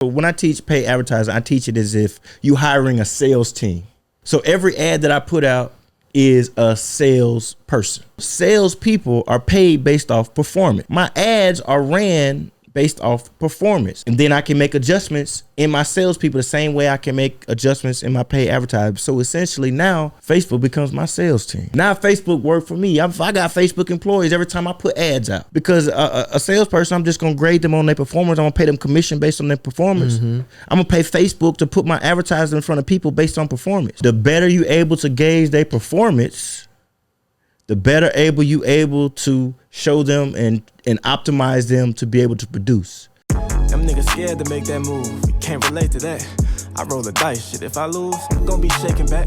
But when I teach paid advertising, I teach it as if you hiring a sales team. So every ad that I put out is a sales person. Sales people are paid based off performance. My ads are ran based off performance. And then I can make adjustments in my salespeople the same way I can make adjustments in my paid advertising. So essentially now Facebook becomes my sales team. Now Facebook work for me. I got Facebook employees every time I put ads out, because a salesperson, I'm just going to grade them on their performance. I'm going to pay them commission based on their performance. I'm going to pay Facebook to put my advertising in front of people based on performance. The better you able to gauge their performance, the better you able to show them and optimize them to be able to produce. Them niggas scared to make that move. We can't relate to that. I roll the dice, shit. If I lose, I'm gonna be shaking back.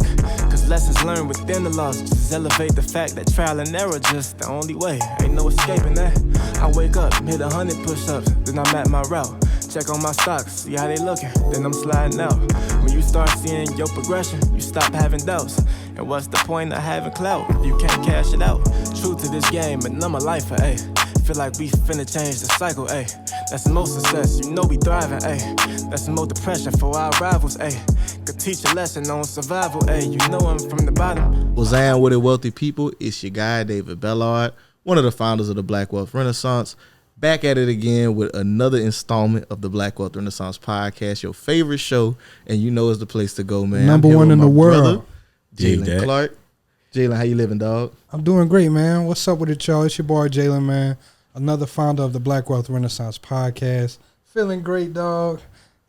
Cause lessons learned within the loss just elevate the fact that trial and error just the only way. Ain't no escaping that. I wake up, hit 100 push-ups, then I'm at my route. Check on my stocks, see how they looking, then I'm sliding out. When you start seeing your progression, you stop having doubts. And what's the point of having clout if you can't cash it out? True to this game, and I'm a lifer, ayy. Feel like we finna change the cycle, ayy. That's the most success, you know we thriving, ayy. That's the most depression for our rivals, ayy. Could teach a lesson on survival, ayy. You know I'm from the bottom. What's up with it, wealthy people? It's your guy, David Bellard, one of the founders of the Black Wealth Renaissance. Back at it again with another installment of the Black Wealth Renaissance podcast, your favorite show, and you know it's the place to go, man. Number one in the world. Jalen Clark. Jalen, how you living, dog? I'm doing great, man. What's up with it, y'all? It's your boy, Jalen, man. Another founder of the Black Wealth Renaissance podcast. Feeling great, dog.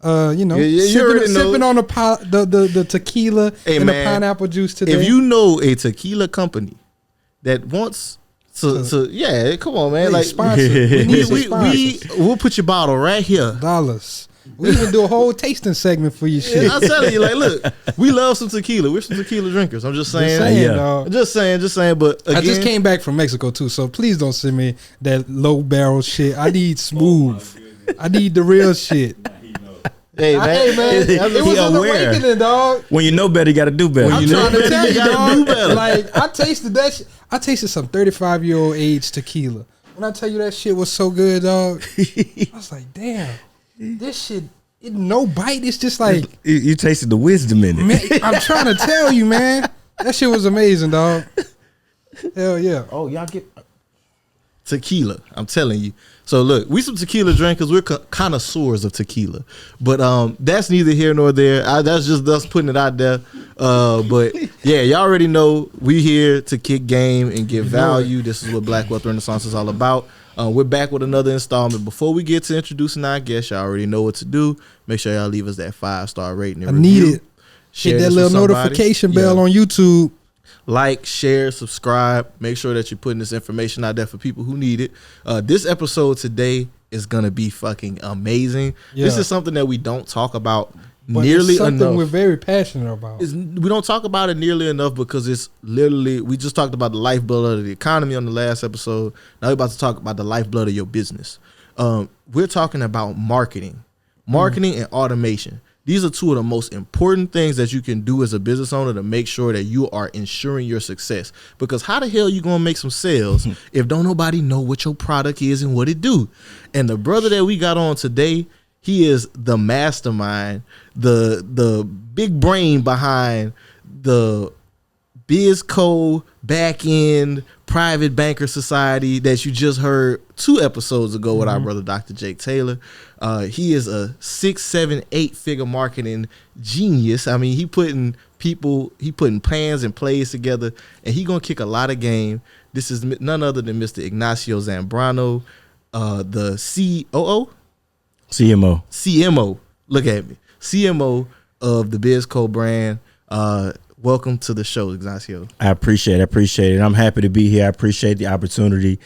Sipping on the tequila and the pineapple juice today. If you know a tequila company that wants to yeah, come on, man. Like, sponsor. We'll put your bottle right here. $. We even do a whole tasting segment for you, shit. I'm telling you, like, look, we love some tequila. We're some tequila drinkers. I'm just saying. Just saying. But again, I just came back from Mexico too, so please don't send me that low barrel shit. I need smooth. I need the real shit. Hey man, it was an awakening, dog. When you know better, you got to do better. I'm trying to tell you, dog. Like, I tasted that shit. I tasted some 35-year-old age tequila. When I tell you that shit was so good, dog, I was like, damn. This shit, no bite. It's just like you tasted the wisdom in it. Man, I'm trying to tell you, man. That shit was amazing, dog. Hell yeah. Oh, y'all get tequila. I'm telling you. So look, we some tequila drinkers. We're connoisseurs of tequila, but that's neither here nor there. That's just us putting it out there. But yeah, y'all already know we here to kick game and give value. This is what Black Wealth Renaissance is all about. We're back with another installment. Before we get to introducing our guests, y'all already know what to do. Make sure y'all leave us that 5-star rating and review. Need it. Hit that little notification bell on YouTube. Like, share, subscribe. Make sure that you're putting this information out there for people who need it. This episode today is going to be fucking amazing. Yeah. This is something that we don't talk about nearly enough. Something we're very passionate about. We don't talk about it nearly enough because it's literally, we just talked about the lifeblood of the economy on the last episode. Now we're about to talk about the lifeblood of your business. We're talking about marketing and automation. These are two of the most important things that you can do as a business owner to make sure that you are ensuring your success. Because how the hell you going to make some sales if don't nobody know what your product is and what it do? And the brother that we got on today, he is the mastermind, the big brain behind the BizCo back end private banker society that you just heard 2 episodes ago with our brother Dr. Jake Taylor. He is a 6, 7, 8 figure marketing genius. I mean, he putting plans and plays together, and he gonna kick a lot of game. This is none other than Mr. Ignacio Zambrano, the CMO. Look at me. CMO of the BizCo brand. Welcome to the show, Ignacio. I appreciate it. I'm happy to be here. I appreciate the opportunity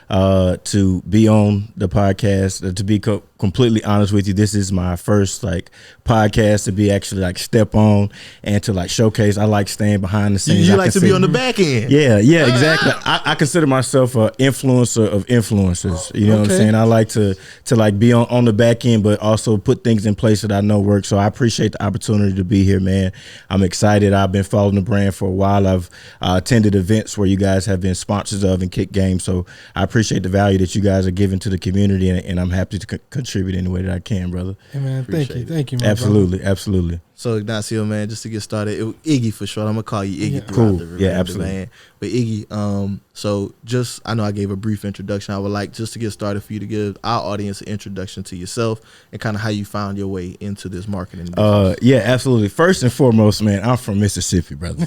to be on the podcast. To be completely honest with you, this is my first podcast to be actually step on and to showcase. I like staying behind the scenes. You like to be on the back end. Yeah, exactly. I consider myself an influencer of influencers. You know what I'm saying? I like to be on the back end, but also put things in place that I know work. So I appreciate the opportunity to be here, man. I'm excited. I've been following the brand for a while. I've attended events where you guys have been sponsors of and kick games. So I appreciate the value that you guys are giving to the community, and I'm happy to contribute in the way that I can, brother. Hey, man, thank you, man. Absolutely. So Ignacio, man, just to get started, Iiggie for short. I'm gonna call you Iiggie. Cool. Yeah, absolutely. Man. But Iiggie, so just I know I gave a brief introduction. I would like just to get started for you to give our audience an introduction to yourself and kind of how you found your way into this marketing business. Yeah, absolutely. First and foremost, man, I'm from Mississippi, brother.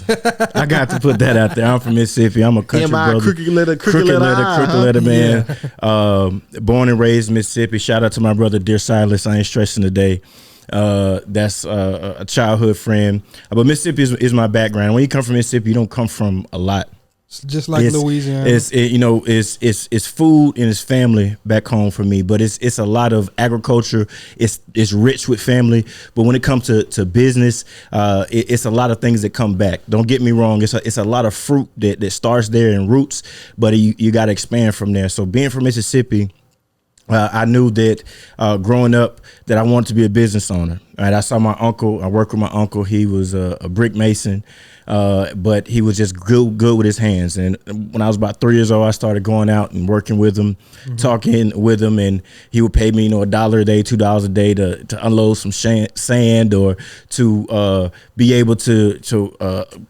I got to put that out there. I'm from Mississippi. I'm a country brother. Crooked letter, man. Yeah. Born and raised in Mississippi. Shout out to my brother, Dear Silas. I ain't stressing today. That's a childhood friend. But Mississippi is my background. When you come from Mississippi, you don't come from a lot. It's just like Louisiana. It's food and it's family back home for me. But it's a lot of agriculture. It's rich with family. But when it comes to business, it's a lot of things that come back. Don't get me wrong. It's a lot of fruit that starts there and roots. But you got to expand from there. So being from Mississippi, I knew that growing up that I wanted to be a business owner. Right? I saw my uncle. I worked with my uncle. He was a brick mason, but he was just good with his hands. And when I was about 3 years old, I started going out and working with him, talking with him, and he would pay me, $1 a day, $2 a day to unload some sand or to be able to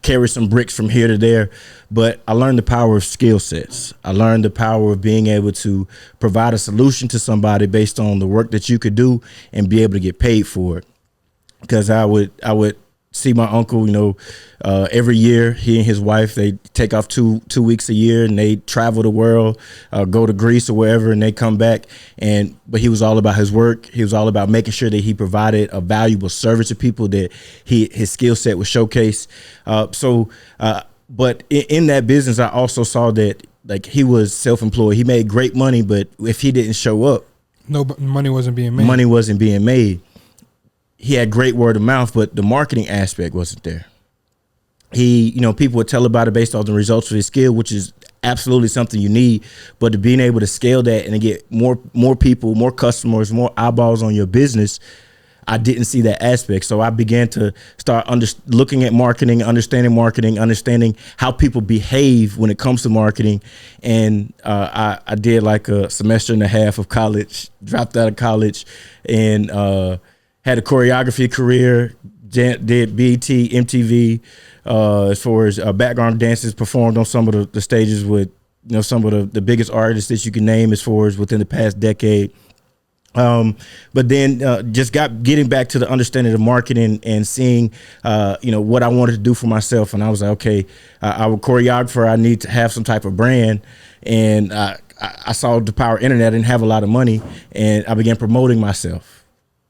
carry some bricks from here to there. But I learned the power of skill sets. I learned the power of being able to provide a solution to somebody based on the work that you could do and be able to get paid for it. Because I would see my uncle, every year, he and his wife, they take off two weeks a year and they travel the world, go to Greece or wherever, and they come back. But he was all about his work. He was all about making sure that he provided a valuable service to people, that his skill set was showcased. But in that business, I also saw that he was self-employed. He made great money, but if he didn't show up, money wasn't being made. He had great word of mouth, but the marketing aspect wasn't there. People would tell about it based on the results of his skill, which is absolutely something you need. But to being able to scale that and to get more people, more customers, more eyeballs on your business, I didn't see that aspect. So I began to start looking at marketing, understanding how people behave when it comes to marketing. And I did like a semester and a half of college, dropped out of college, and had a choreography career, did BET, MTV, as far as background dances, performed on some of the stages with some of the biggest artists that you can name as far as within the past decade. But then just getting back to the understanding of marketing and seeing, what I wanted to do for myself. And I was like, okay, I'm a choreographer. I need to have some type of brand. And I saw the power of internet. I didn't have a lot of money. And I began promoting myself.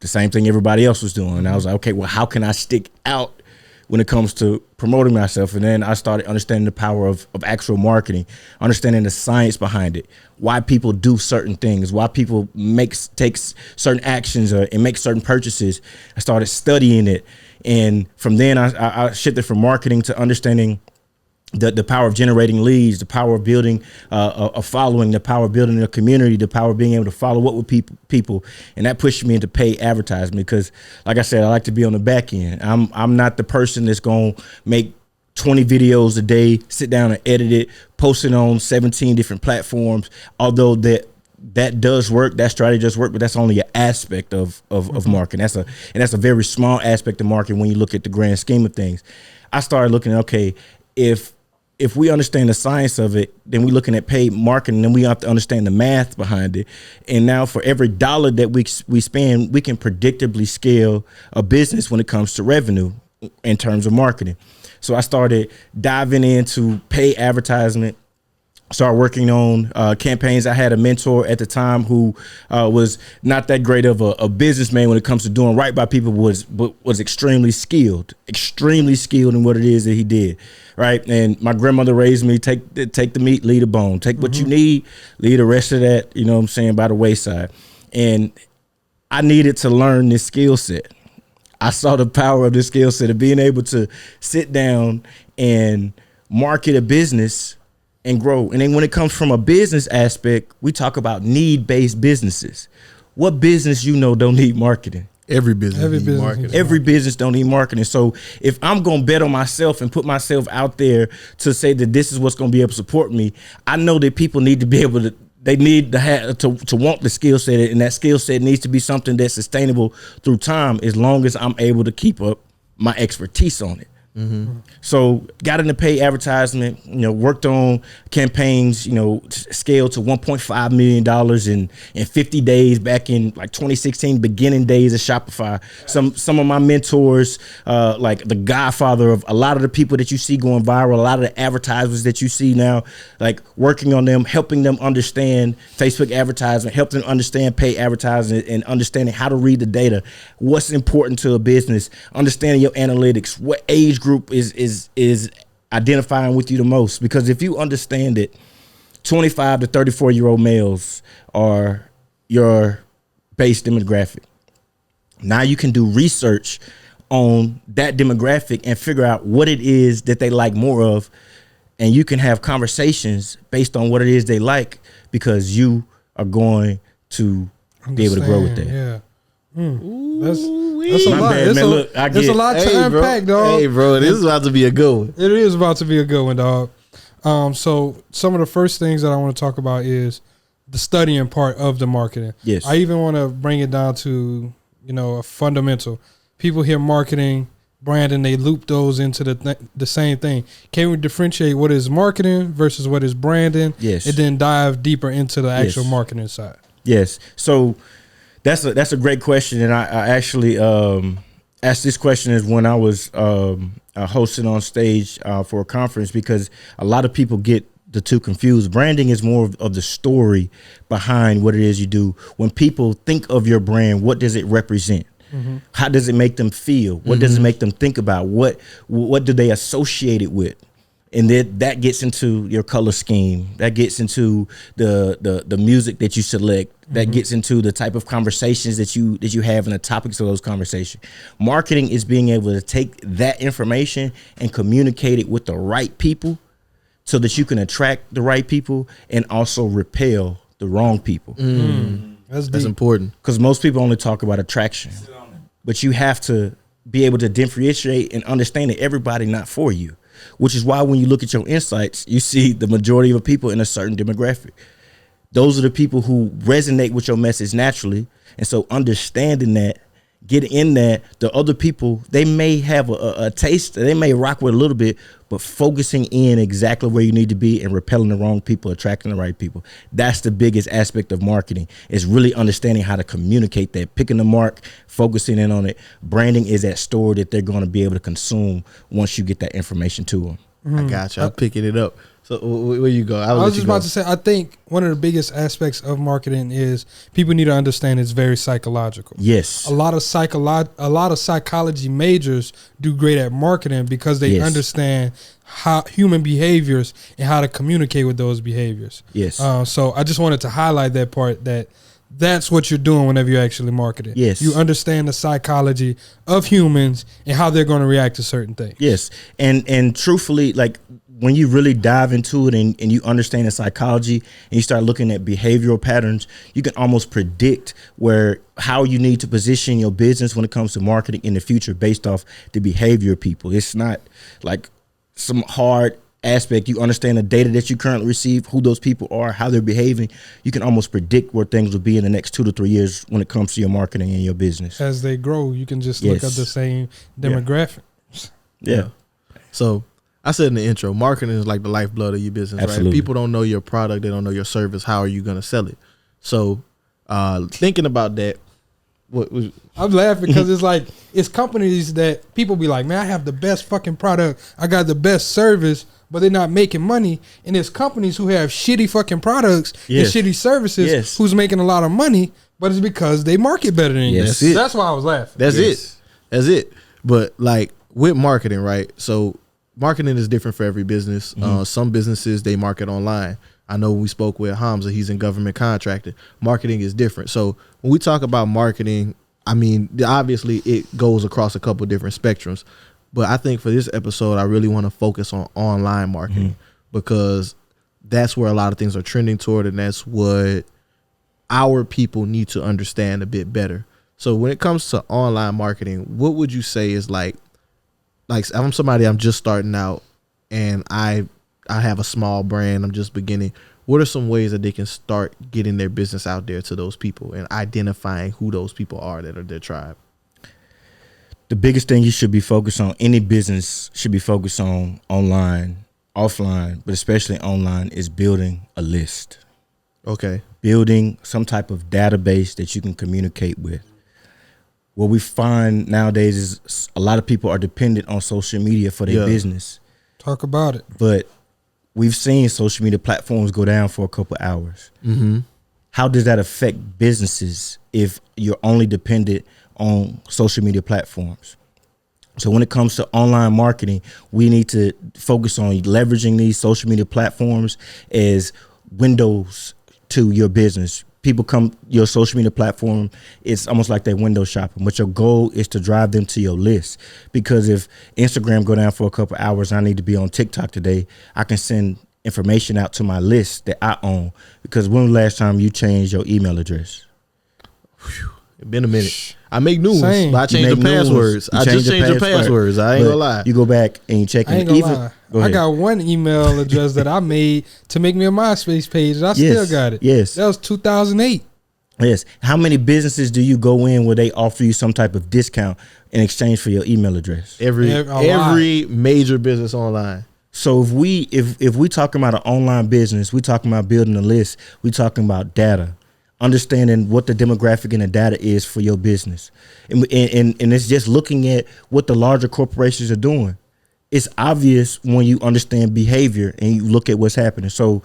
The same thing everybody else was doing. And I was like, okay, well, how can I stick out when it comes to promoting myself? And then I started understanding the power of actual marketing, understanding the science behind it, why people do certain things, why people take certain actions and make certain purchases. I started studying it. And from then I shifted from marketing to understanding the power of generating leads, the power of building a following, the power of building a community, the power of being able to follow up with people. And that pushed me into paid advertisement because, like I said, I like to be on the back end. I'm not the person that's going to make 20 videos a day, sit down and edit it, post it on 17 different platforms. Although that does work, that strategy does work, but that's only an aspect of marketing. That's a very small aspect of marketing when you look at the grand scheme of things. I started looking at, okay, if we understand the science of it, then we're looking at paid marketing, then we have to understand the math behind it. And now for every dollar that we spend, we can predictably scale a business when it comes to revenue in terms of marketing. So I started diving into paid advertisement, started working on campaigns. I had a mentor at the time who was not that great of a businessman when it comes to doing right by people, but was extremely skilled in what it is that he did. Right. And my grandmother raised me, take the meat, leave the bone, take what you need, leave the rest of that, by the wayside. And I needed to learn this skill set. I saw the power of this skill set of being able to sit down and market a business and grow. And then when it comes from a business aspect, we talk about need-based businesses. What business don't need marketing? Every business need marketing. Every business don't need marketing. So if I'm going to bet on myself and put myself out there to say that this is what's going to be able to support me, I know that people need to be able to, they need to have to want the skill set, and that skill set needs to be something that's sustainable through time, as long as I'm able to keep up my expertise on it. Mm-hmm. So got into paid advertisement, worked on campaigns, scaled to $1.5 million in 50 days back in like 2016, beginning days of Shopify. Some of my mentors, like the godfather of a lot of the people that you see going viral, a lot of the advertisers that you see now, like working on them, helping them understand Facebook advertisement, helping them understand paid advertising, and understanding how to read the data, what's important to a business, understanding your analytics, what age group is identifying with you the most. Because if you understand it, 25 to 34-year-old males are your base demographic. Now you can do research on that demographic and figure out what it is that they like more of, and you can have conversations based on what it is they like, because you are going to be able to grow with that. Yeah. That's a lot. Bad, man. Look, there's a lot to unpack, dog. Hey, bro, this is about to be a good one. It is about to be a good one, dog. So some of the first things that I want to talk about is the studying part of the marketing. Yes. I even want to bring it down to, a fundamental. People hear marketing, branding, they loop those into the same thing. Can we differentiate what is marketing versus what is branding? Yes. And then dive deeper into the actual marketing side. Yes. So that's a great question, and I actually asked this question is when I was hosting on stage for a conference, because a lot of people get the two confused. Branding is more of the story behind what it is you do. When people think of your brand, what does it represent? Mm-hmm. How does it make them feel? What does it make them think about? What do they associate it with? And then that gets into your color scheme. That gets into the music that you select. That gets into the type of conversations that you have and the topics of those conversations. Marketing is being able to take that information and communicate it with the right people, so that you can attract the right people and also repel the wrong people. That's important, because most people only talk about attraction, but you have to be able to differentiate and understand that everybody not for you. Which is why when you look at your insights, you see the majority of people in a certain demographic. Those are the people who resonate with your message naturally. And so understanding that, getting in that, the other people, they may have a taste, they may rock with a little bit, but focusing in exactly where you need to be and repelling the wrong people, attracting the right people. That's the biggest aspect of marketing, is really understanding how to communicate that, picking the mark, focusing in on it. Branding is that story that they're going to be able to consume once you get that information to them. I got you. I'm picking it up. So where you go? I was just about to say, I think one of the biggest aspects of marketing is people need to understand it's very psychological. Yes. A lot of psychology majors do great at marketing because they understand how human behaviors and how to communicate with those behaviors. Yes. So I just wanted to highlight that part, that's what you're doing whenever you're actually marketing. Yes. You understand the psychology of humans and how they're going to react to certain things. Yes. And truthfully, like, when you really dive into it and you understand the psychology and you start looking at behavioral patterns, you can almost predict how you need to position your business when it comes to marketing in the future based off the behavior of people. It's not like some hard aspect. You understand the data that you currently receive, who those people are, how they're behaving. You can almost predict where things will be in the next 2 to 3 years when it comes to your marketing and your business. As they grow, you can just look at the same demographics. Yeah. So I said in the intro, marketing is like the lifeblood of your business, Absolutely. right? People don't know your product, they don't know your service. How are you going to sell it? So thinking about that, I'm laughing because it's like, it's companies that people be like, man, I have the best fucking product, I got the best service, but they're not making money. And there's companies who have shitty fucking products and shitty services who's making a lot of money, but it's because they market better than you. That's why I was laughing. That's it. But like with marketing, right? So marketing is different for every business. Some businesses, they market online. I know when we spoke with Hamza, he's in government contracting. Marketing is different. So when we talk about marketing, I mean, obviously it goes across a couple of different spectrums. But I think for this episode, I really want to focus on online marketing because that's where a lot of things are trending toward, and that's what our people need to understand a bit better. So when it comes to online marketing, what would you say is like I'm somebody, I'm just starting out and I have a small brand, I'm just beginning. What are some ways that they can start getting their business out there to those people and identifying who those people are that are their tribe? The biggest thing you should be focused on, any business should be focused on online, offline, but especially online, is building a list. Okay. Building some type of database that you can communicate with. What we find nowadays is a lot of people are dependent on social media for their business. Talk about it. But we've seen social media platforms go down for a couple hours. Mm-hmm. How does that affect businesses if you're only dependent on social media platforms? So when it comes to online marketing, we need to focus on leveraging these social media platforms as windows to your business. People come your social media platform, it's almost like they're window shopping, but your goal is to drive them to your list. Because if Instagram go down for a couple hours, I need to be on TikTok today, I can send information out to my list that I own. Because when was the last time you changed your email address? It's been a minute. I make new ones, Same. but I change the passwords. I just changed the passwords. I ain't gonna lie. You go back and you check. I ain't gonna lie. I got one email address that I made to make me a MySpace page, and I still got it. Yes. That was 2008. Yes. How many businesses do you go in where they offer you some type of discount in exchange for your email address? Every major business online. So if we talking about an online business, we talking about building a list, we talking about data. Understanding what the demographic and the data is for your business. And it's just looking at what the larger corporations are doing. It's obvious when you understand behavior and you look at what's happening. So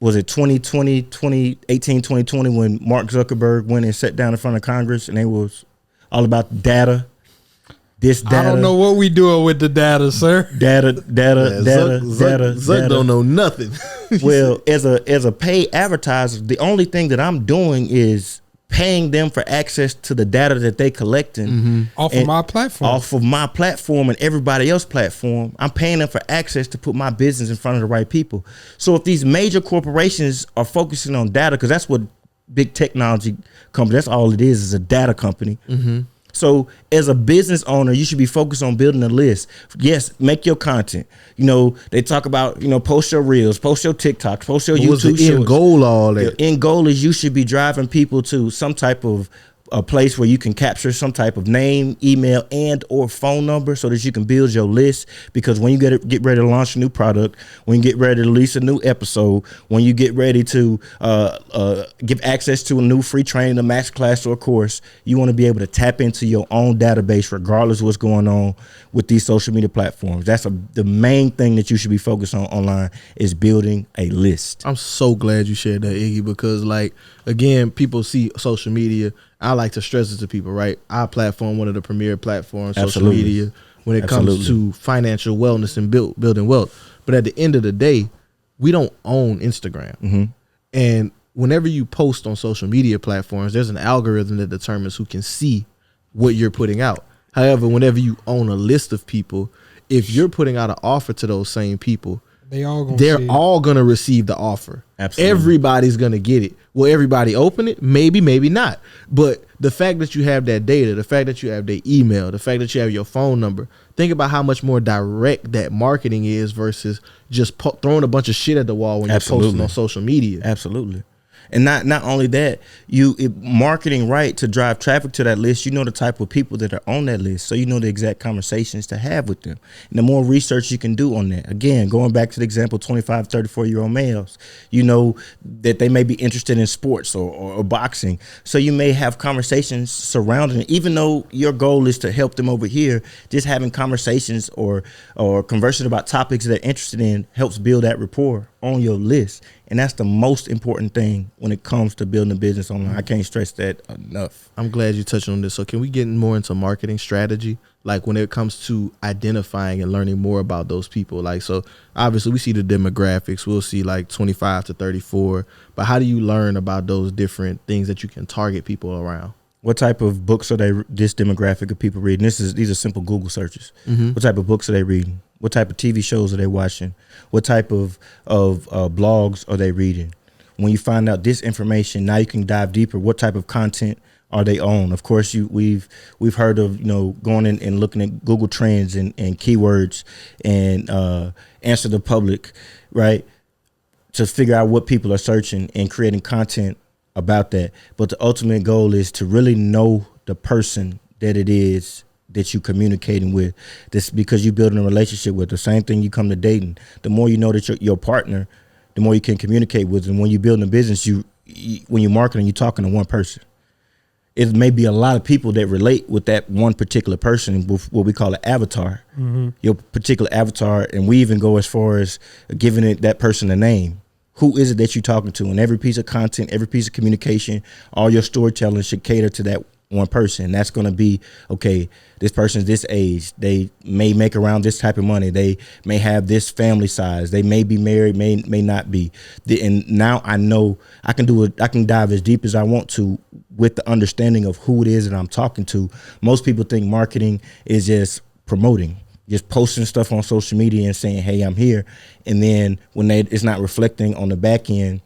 was it 2018, 2020 when Mark Zuckerberg went and sat down in front of Congress and they was all about data? This data. I don't know what we doing with the data, sir. Data. Zuck don't know nothing. Well, as a paid advertiser, the only thing that I'm doing is paying them for access to the data that they collecting off of my platform and everybody else's platform. I'm paying them for access to put my business in front of the right people. So if these major corporations are focusing on data, because that's what big technology company, that's all it is a data company. Mm-hmm. So as a business owner, you should be focused on building a list. Yes, make your content. You know, they talk about, post your reels, post your TikToks, post your YouTube shorts. What's the end goal of all that? The end goal is you should be driving people to some type of a place where you can capture some type of name, email, and or phone number so that you can build your list. Because when you get ready to launch a new product, when you get ready to release a new episode, when you get ready to give access to a new free training, a max class, or a course, you want to be able to tap into your own database regardless of what's going on with these social media platforms. That's the main thing that you should be focused on online is building a list. I'm so glad you shared that, Iggy, because again, people see social media. I like to stress it to people, right? Our platform, one of the premier platforms, social media, when it comes to financial wellness and building wealth. But at the end of the day, we don't own Instagram. Mm-hmm. And whenever you post on social media platforms, there's an algorithm that determines who can see what you're putting out. However, whenever you own a list of people, if you're putting out an offer to those same people, they're all going to receive the offer. Absolutely. Everybody's going to get it. Will everybody open it? Maybe, maybe not. But the fact that you have that data, the fact that you have their email, the fact that you have your phone number, think about how much more direct that marketing is versus just throwing a bunch of shit at the wall when you're posting on social media. Absolutely. And not only that, marketing right to drive traffic to that list, the type of people that are on that list. So you know the exact conversations to have with them. And the more research you can do on that, again, going back to the example, 25, 34-year-old males, you know that they may be interested in sports or boxing. So you may have conversations surrounding it, even though your goal is to help them over here, just having conversations or conversing about topics that they're interested in helps build that rapport on your list. And that's the most important thing when it comes to building a business online. I can't stress that enough. I'm glad you touched on this. So can we get more into marketing strategy? Like when it comes to identifying and learning more about those people. So obviously we see the demographics. We'll see 25 to 34. But how do you learn about those different things that you can target people around? What type of books are this demographic of people reading? These are simple Google searches. Mm-hmm. What type of books are they reading? What type of TV shows are they watching? What type of blogs are they reading? When you find out this information, now you can dive deeper. What type of content are they own? Of course, we've heard of, going in and looking at Google Trends and keywords and answer the public, right, to figure out what people are searching and creating content about that. But the ultimate goal is to really know the person that it is that you communicating with. This because you building a relationship with. The same thing you come to dating. The more you know that your partner, the more you can communicate with. And when you're building a business, when you're marketing, you're talking to one person. It may be a lot of people that relate with that one particular person, with what we call an avatar, your particular avatar. And we even go as far as giving that person a name. Who is it that you're talking to? And every piece of content, every piece of communication, all your storytelling should cater to that one person. That's going to be, okay, this person's this age. They may make around this type of money. They may have this family size. They may be married, may not be. And now I know I can do it. I can dive as deep as I want to with the understanding of who it is that I'm talking to. Most people think marketing is just promoting, just posting stuff on social media and saying, hey, I'm here. And then when it's not reflecting on the back end,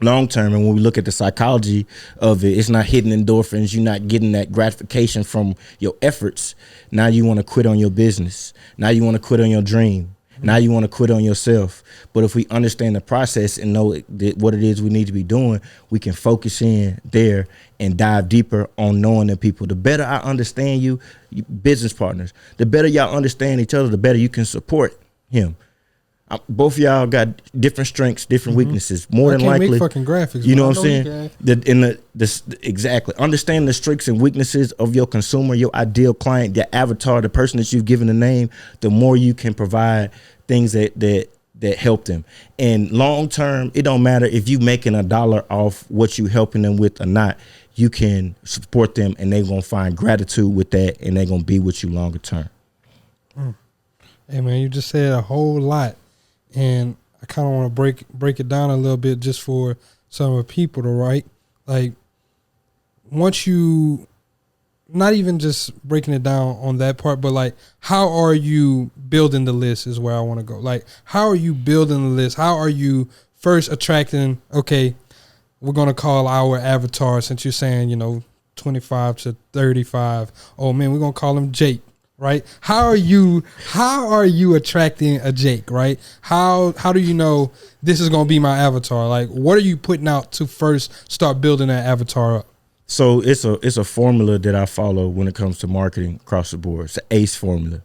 long term, and when we look at the psychology of it, it's not hitting endorphins. You're not getting that gratification from your efforts. Now you want to quit on your business. Now you want to quit on your dream. Now you want to quit on yourself. But if we understand the process and know what it is we need to be doing, we can focus in there and dive deeper on knowing the people. The better I understand you business partners, the better y'all understand each other, the better you can support him. Both of y'all got different strengths, different weaknesses. More than likely, make fucking graphics. You know what I'm saying? Exactly. Understand the strengths and weaknesses of your consumer, your ideal client, your avatar, the person that you've given a name. The more you can provide things that help them. And long term, it don't matter if you making $1 off what you helping them with or not. You can support them, and they're gonna find gratitude with that, and they're gonna be with you longer term. Hey man, you just said a whole lot. And I kind of want to break it down a little bit just for some of the people to write. Like, once you, not even just breaking it down on that part, but like, how are you building the list is where I want to go. Like, how are you building the list? How are you first attracting, okay, we're going to call our avatar, since you're saying, 25 to 35. Oh man, we're going to call him Jake. Right? How are you attracting a Jake, right? How do you know this is going to be my avatar? Like, what are you putting out to first start building that avatar up? So it's a formula that I follow when it comes to marketing across the board. It's an ACE formula.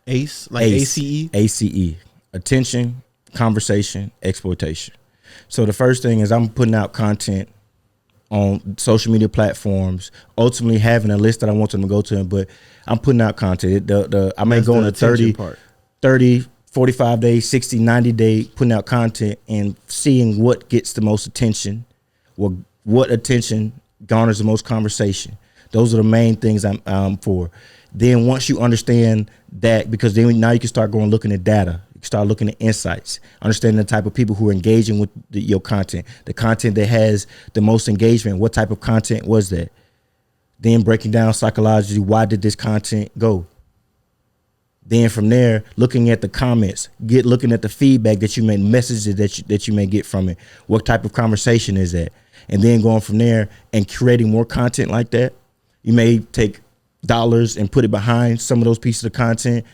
ACE, like ACE? ACE. Attention, conversation, exploitation. So the first thing is I'm putting out content on social media platforms, ultimately having a list that I want them to go to, but I'm putting out content. I may go on a 30, 45 day, 60, 90 day, putting out content and seeing what gets the most attention, what attention garners the most conversation. Those are the main things I'm for. Then once you understand that, because then now you can start going looking at data. You can start looking at insights, understanding the type of people who are engaging with your content, the content that has the most engagement. What type of content was that? Then breaking down psychologically, why did this content go? Then from there, looking at the comments, looking at the feedback that you may, messages that you may get from it. What type of conversation is that? And then going from there and creating more content like that. You may take dollars and put it behind some of those pieces of content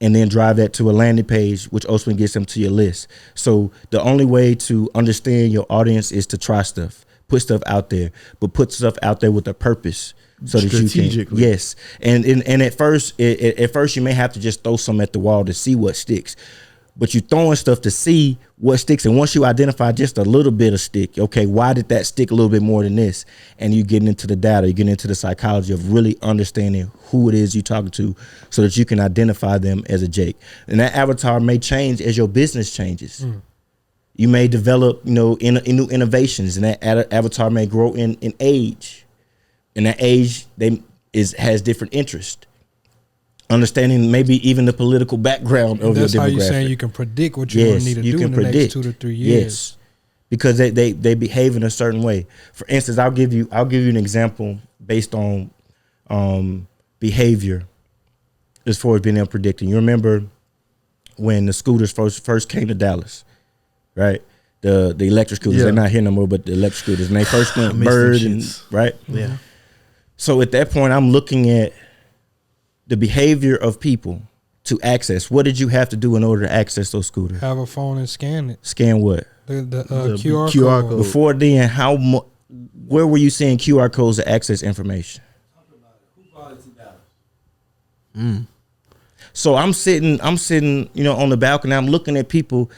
and then drive that to a landing page, which ultimately gets them to your list. So the only way to understand your audience is to try stuff, put stuff out there, but put stuff out there with a purpose so that you can, yes. And at first you may have to just throw some at the wall to see what sticks, but you're throwing stuff to see what sticks. And once you identify just a little bit of stick, okay, why did that stick a little bit more than this? And you're getting into the data, you're getting into the psychology of really understanding who it is you're talking to so that you can identify them as a Jake. And that avatar may change as your business changes. You may develop, new innovations, and that avatar may grow in age. And that age has different interests. Understanding maybe even the political background of your demographic. That's how you're saying you can predict what you're going to need to do in the next 2 to 3 years. Yes, because they behave in a certain way. For instance, I'll give you an example based on behavior as far as being able to predict. You remember when the scooters first came to Dallas, right? the electric scooters. They're not here no more, but the electric scooters. And they first went Bird, and, right? Yeah. So at that point, I'm looking at the behavior of people to access. What did you have to do in order to access those scooters? Have a phone and scan it. Scan what? The QR code. Before then, where were you seeing QR codes to access information? So I'm sitting, on the balcony. I'm looking at people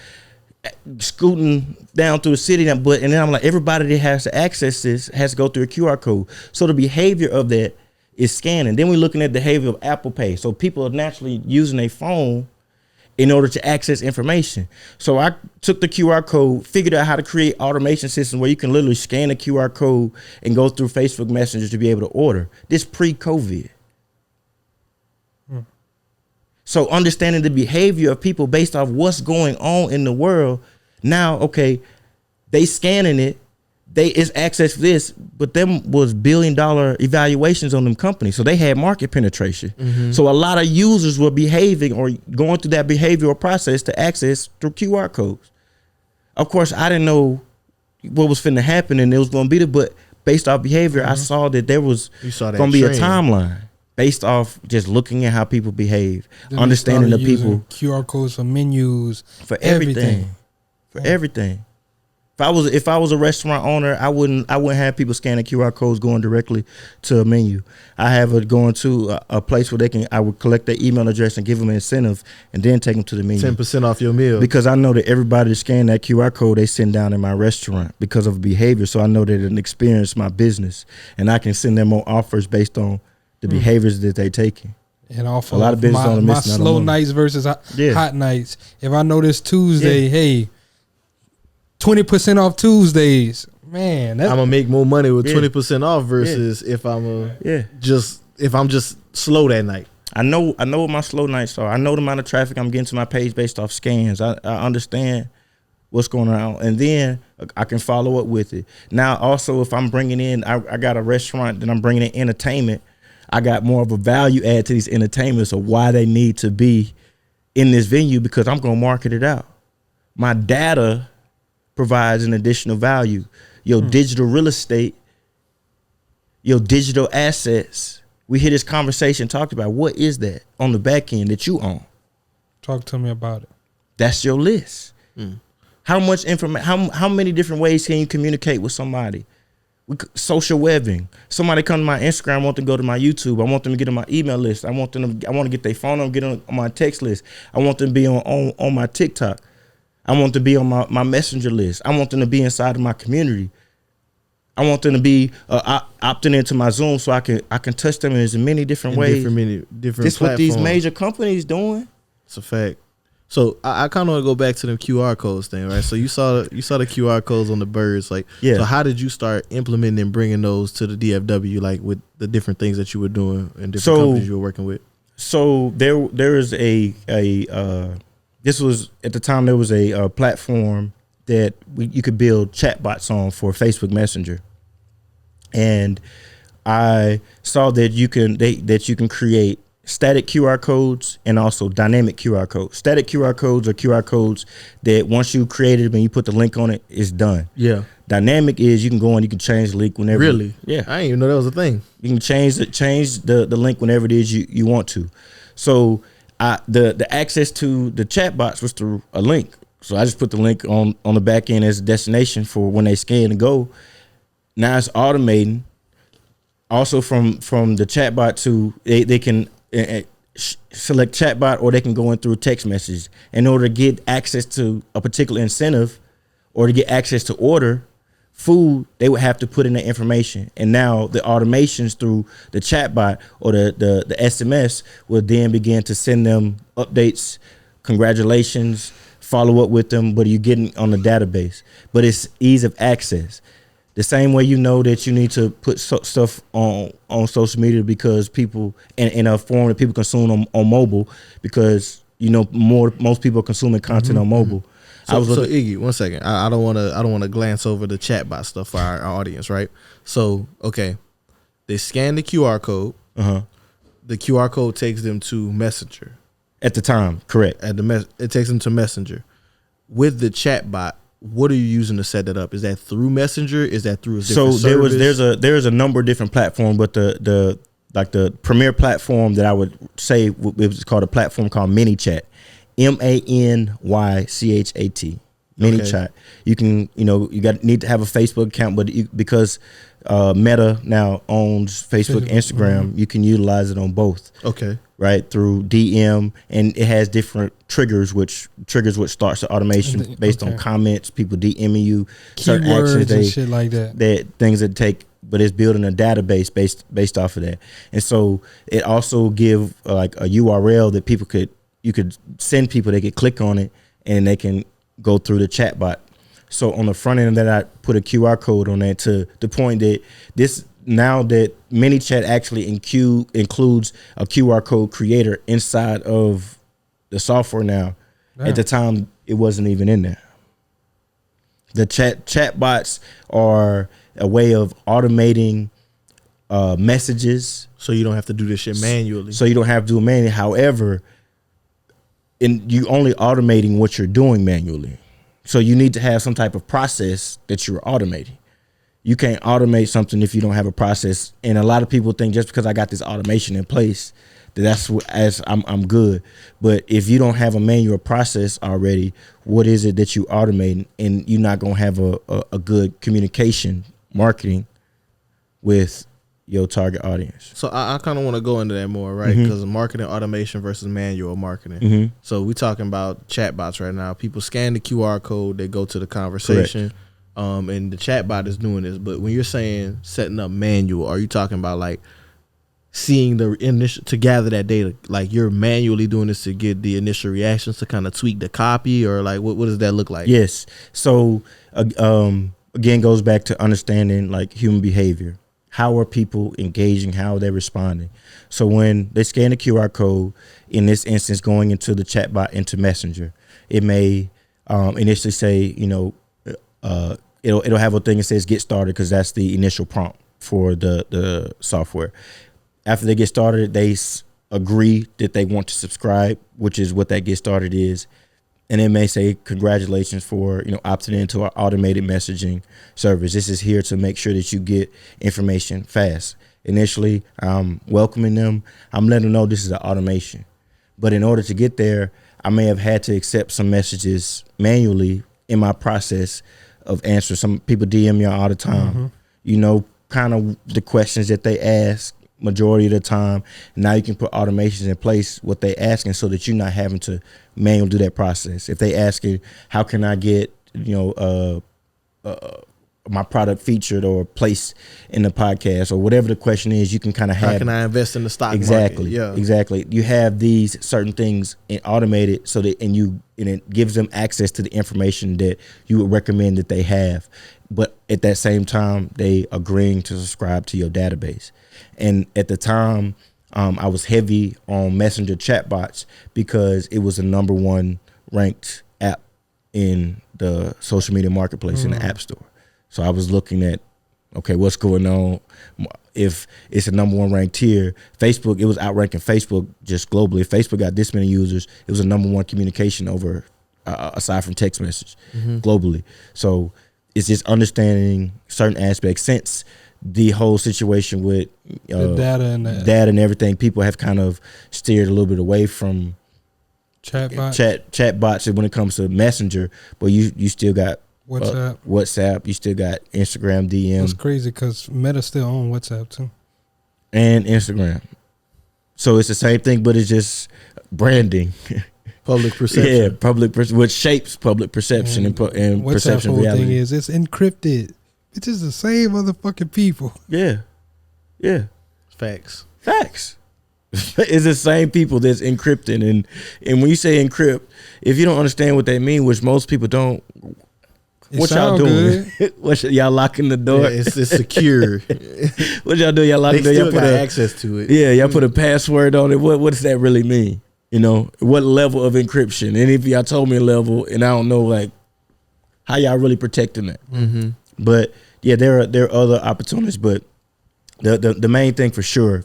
scooting down through the city, and then I'm like, everybody that has to access this has to go through a QR code. So the behavior of that is scanning. Then we're looking at the behavior of Apple Pay. So people are naturally using a phone in order to access information. So I took the QR code, figured out how to create automation systems where you can literally scan the QR code and go through Facebook Messenger to be able to order. This pre-COVID. So understanding the behavior of people based off what's going on in the world. Now, okay, they scanning it. It's access this, but them was $1 billion evaluations on them companies. So they had market penetration. So a lot of users were behaving or going through that behavioral process to access through QR codes. Of course, I didn't know what was finna happen and it was going to be but based off behavior, I saw that there was going to be a timeline. Based off just looking at how people behave, then understanding the people. QR codes for menus, for everything. Everything. If I was a restaurant owner, I wouldn't have people scanning QR codes going directly to a menu. I have it going to a place where I would collect their email address and give them an incentive, and then take them to the menu. 10% off your meal. Because I know that everybody that scan that QR code, they send down in my restaurant because of behavior. So I know that it experienced my business, and I can send them more offers based on the behaviors that they taking. And also a lot of business my slow nights versus hot nights. If I know this Tuesday, hey, 20% off Tuesdays, man. I'm gonna make more money with 20% off versus if I'm just slow that night. I know what my slow nights are. I know the amount of traffic I'm getting to my page based off scans. I understand what's going on, and then I can follow up with it. Now, also, if I'm bringing in, I got a restaurant that I'm bringing in entertainment. I got more of a value add to these entertainments of why they need to be in this venue because I'm going to market it out. My data provides an additional value. Your digital real estate, your digital assets. We hear this conversation talked about. What is that on the back end that you own? Talk to me about it. That's your list. How much information? How many different ways can you communicate with somebody? Social webbing. Somebody come to my Instagram, I want them to go to my YouTube. I want them to get on my email list. I want to get their phone number, get on my text list. I want them to be on my TikTok. I want them to be on my messenger list. I want them to be inside of my community. I want them to be opting into my Zoom so I can touch them in as many different ways. Different This what these major companies doing. It's a fact. So I kind of want to go back to the QR codes thing, right? So you saw the QR codes on the birds, like. Yeah. So how did you start implementing and bringing those to the DFW, like with the different things that you were doing and different companies you were working with? So there is this was at the time there was a platform that you could build chatbots on for Facebook Messenger, and I saw that you can create static QR codes and also dynamic QR codes. Static QR codes are QR codes that once you created them and you put the link on it, it's done. Yeah. Dynamic is you can go and you can change the link whenever. Really? Yeah. I didn't even know that was a thing. You can change the link whenever it is you want to. So the access to the chatbots was through a link. So I just put the link on the back end as a destination for when they scan and go. Now it's automating. Also from the chatbot to they can select chatbot, or they can go in through text message. In order to get access to a particular incentive or to get access to order food, they would have to put in the information. And now the automations through the chatbot or the SMS will then begin to send them updates, congratulations, follow up with them, but you're getting on the database. But it's ease of access. The same way you know that you need to put stuff on social media because people in a form that people consume on mobile, because most people are consuming content on mobile. So Iggy, 1 second. I don't want to glance over the chatbot stuff for our audience, right? So okay, they scan the QR code. The QR code takes them to Messenger. At the time, correct. It takes them to Messenger. With the chatbot, what are you using to set that up? Is that through Messenger? Is that through a different service? There's a number of different platforms, but the premier platform that I would say it was called a platform called ManyChat, ManyChat. ManyChat. You can, need to have a Facebook account, but because Meta now owns Facebook, Instagram, you can utilize it on both. Okay. Right, through DM, and it has different triggers, which starts the automation based on comments, people DMing you, certain actions, and shit like that. Things that take, but it's building a database based off of that. And so it also give like a URL that you could send people, they could click on it and they can go through the chat bot. So on the front end of that, I put a QR code on that to the point that now that ManyChat actually includes a QR code creator inside of the software now. Damn. At the time, it wasn't even in there. The chat bots are a way of automating messages. So you don't have to do this shit manually. So you don't have to do it manually. However, you only automating what you're doing manually. So you need to have some type of process that you're automating. You can't automate something if you don't have a process. And a lot of people think just because I got this automation in place, I'm good. But if you don't have a manual process already, what is it that you automating? And you're not going to have a good communication marketing with your target audience. So I kind of want to go into that more, right? Because marketing automation versus manual marketing. So we talking about chatbots right now. People scan the QR code, they go to the conversation. Correct. And the chatbot is doing this, but when you're saying setting up manual, are you talking about like seeing the initial to gather that data? Like you're manually doing this to get the initial reactions to kind of tweak the copy, or like what does that look like? Yes. So again, goes back to understanding like human behavior. How are people engaging? How are they responding? So when they scan the QR code, in this instance, going into the chatbot into Messenger, it may initially say, it'll have a thing that says get started, because that's the initial prompt for the software. After they get started, they agree that they want to subscribe, which is what that get started is. And it may say, congratulations for, opting into our automated messaging service. This is here to make sure that you get information fast. Initially, I'm welcoming them. I'm letting them know this is an automation. But in order to get there, I may have had to accept some messages manually in my process of answering. Some people DM y'all all the time, kind of the questions that they ask majority of the time. Now you can put automations in place, what they asking, so that you're not having to manually do that process. If they asking, how can I get, my product featured or placed in the podcast, or whatever the question is, you can kind of have. How can I invest in the stock market? Yeah, exactly. You have these certain things automated, so that and it gives them access to the information that you would recommend that they have, but at that same time they agreeing to subscribe to your database. And at the time, I was heavy on Messenger chatbots because it was the #1 ranked app in the social media marketplace in the App Store. So I was looking at, okay, what's going on? If it's a #1 ranked tier, Facebook, it was outranking Facebook just globally. If Facebook got this many users, it was a #1 communication over, aside from text message, globally. So it's just understanding certain aspects. Since the whole situation with the data and everything, people have kind of steered a little bit away from chatbots when it comes to Messenger, but you still got WhatsApp, you still got Instagram DM. It's crazy because Meta still own WhatsApp too, and Instagram. So it's the same thing, but it's just branding, public perception. Yeah, which shapes public perception and perception whole reality. Thing is, it's encrypted. It's just the same motherfucking people. Yeah. Facts. It's the same people that's encrypting, and when you say encrypt, if you don't understand what they mean, which most people don't. What y'all doing? Y'all locking the door? Yeah, it's secure. What y'all do? Y'all lock the door. Y'all got access to it. Yeah, y'all put a password on it. What does that really mean? What level of encryption? And if y'all told me a level, and I don't know, like, how y'all really protecting that? But yeah, there are other opportunities, but the main thing for sure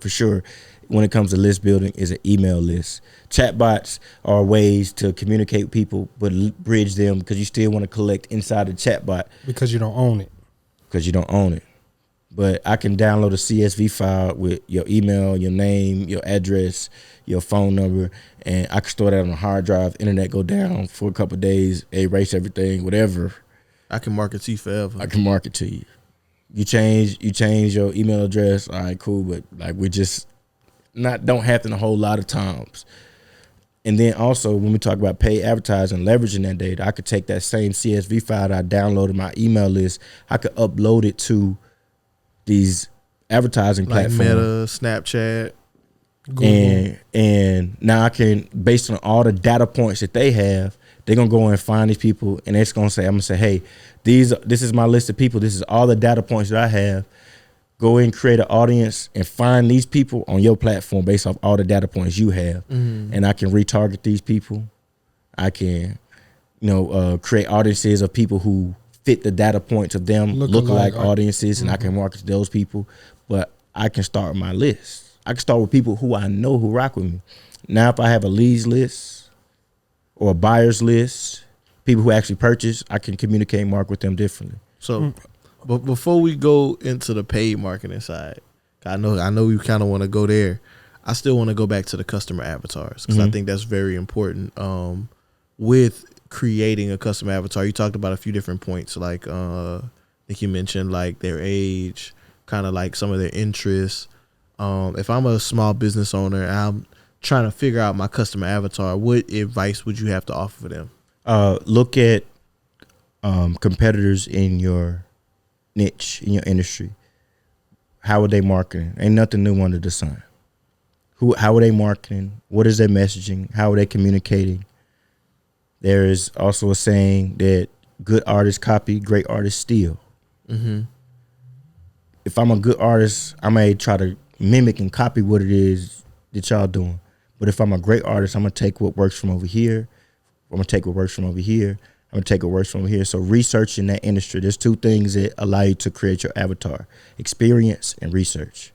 when it comes to list building is an email list. Chatbots are ways to communicate with people, but bridge them because you still want to collect inside the chatbot. Because you don't own it. But I can download a CSV file with your email, your name, your address, your phone number, and I can store that on a hard drive. Internet go down for a couple of days, erase everything, whatever. I can market to you forever. I can market to you. You change your email address, all right, cool, but like we just don't happen a whole lot of times. And then also when we talk about paid advertising, leveraging that data, I could take that same CSV file that I downloaded my email list, I could upload it to these advertising like platforms. Meta, Snapchat, Google. And now I can, based on all the data points that they have, they're gonna go and find these people, and it's gonna say, I'm gonna say, hey, this is my list of people. This is all the data points that I have. Go and create an audience and find these people on your platform based off all the data points you have. Mm-hmm. And I can retarget these people. I can, create audiences of people who fit the data points of them, look-alike audiences, and I can market to those people. But I can start my list. I can start with people who I know who rock with me. Now, if I have a leads list or a buyer's list, people who actually purchase, I can communicate and market with them differently. So, but before we go into the paid marketing side, I know you kind of want to go there. I still want to go back to the customer avatars because I think that's very important. With creating a customer avatar, you talked about a few different points, like I think you mentioned like their age, kind of like some of their interests. If I'm a small business owner and I'm trying to figure out my customer avatar, what advice would you have to offer for them? Look at competitors in your niche, in your industry. How are they marketing? Ain't nothing new under the sun. How are they marketing? What is their messaging? How are they communicating? There is also a saying that good artists copy, great artists steal. Mm-hmm. If I'm a good artist, I may try to mimic and copy what it is that y'all doing. But if I'm a great artist, I'm going to take what works from over here. I'm going to take what works from over here. I'm going to take what works from over here. So research in that industry, there's two things that allow you to create your avatar: experience and research.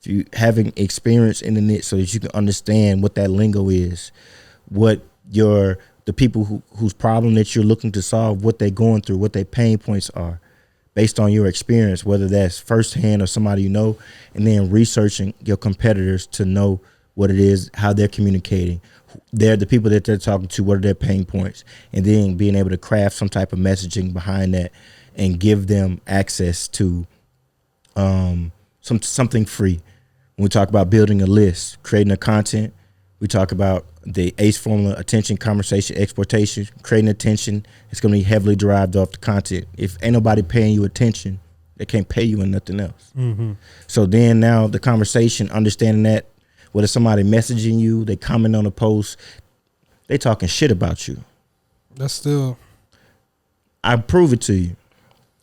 If you having experience in the niche so that you can understand what that lingo is, what the people whose problem that you're looking to solve, what they're going through, what their pain points are, based on your experience, whether that's firsthand or somebody you know, and then researching your competitors to know what it is, how they're communicating. They're the people that they're talking to, what are their pain points, and then being able to craft some type of messaging behind that and give them access to something free. When we talk about building a list, creating a content, we talk about the ACE formula: attention, conversation, exploitation. Creating attention, it's going to be heavily derived off the content. If ain't nobody paying you attention, they can't pay you in nothing else. Mm-hmm. So then now the conversation, understanding that, whether somebody messaging you, they comment on a post, they talking shit about you. That's still. I prove it to you.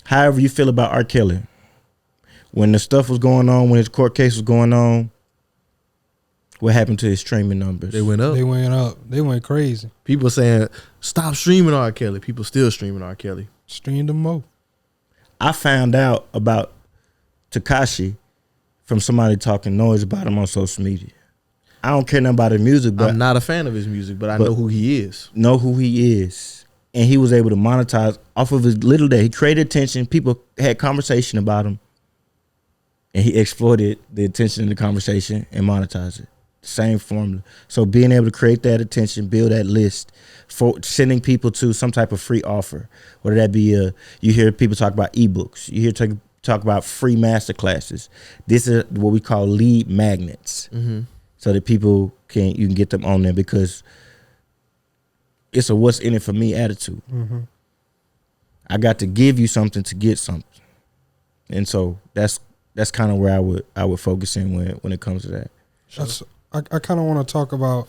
However you feel about R. Kelly, when the stuff was going on, when his court case was going on, what happened to his streaming numbers? They went up. They went crazy. People saying, stop streaming R. Kelly. People still streaming R. Kelly. Streamed them more. I found out about Tekashi from somebody talking noise about him on social media. I don't care nothing about his music, but I'm not a fan of his music, but I know who he is. And he was able to monetize off of his little day. He created attention. People had conversation about him, and he exploited the attention in the conversation and monetized it. Same formula. So being able to create that attention, build that list, for sending people to some type of free offer, whether that be you hear people talk about ebooks, you hear talk about free master classes. This is what we call lead magnets, so that you can get them on there, because it's a what's in it for me attitude. Mm-hmm. I got to give you something to get something, and so that's kind of where I would focus in when it comes to that. I kind of want to talk about,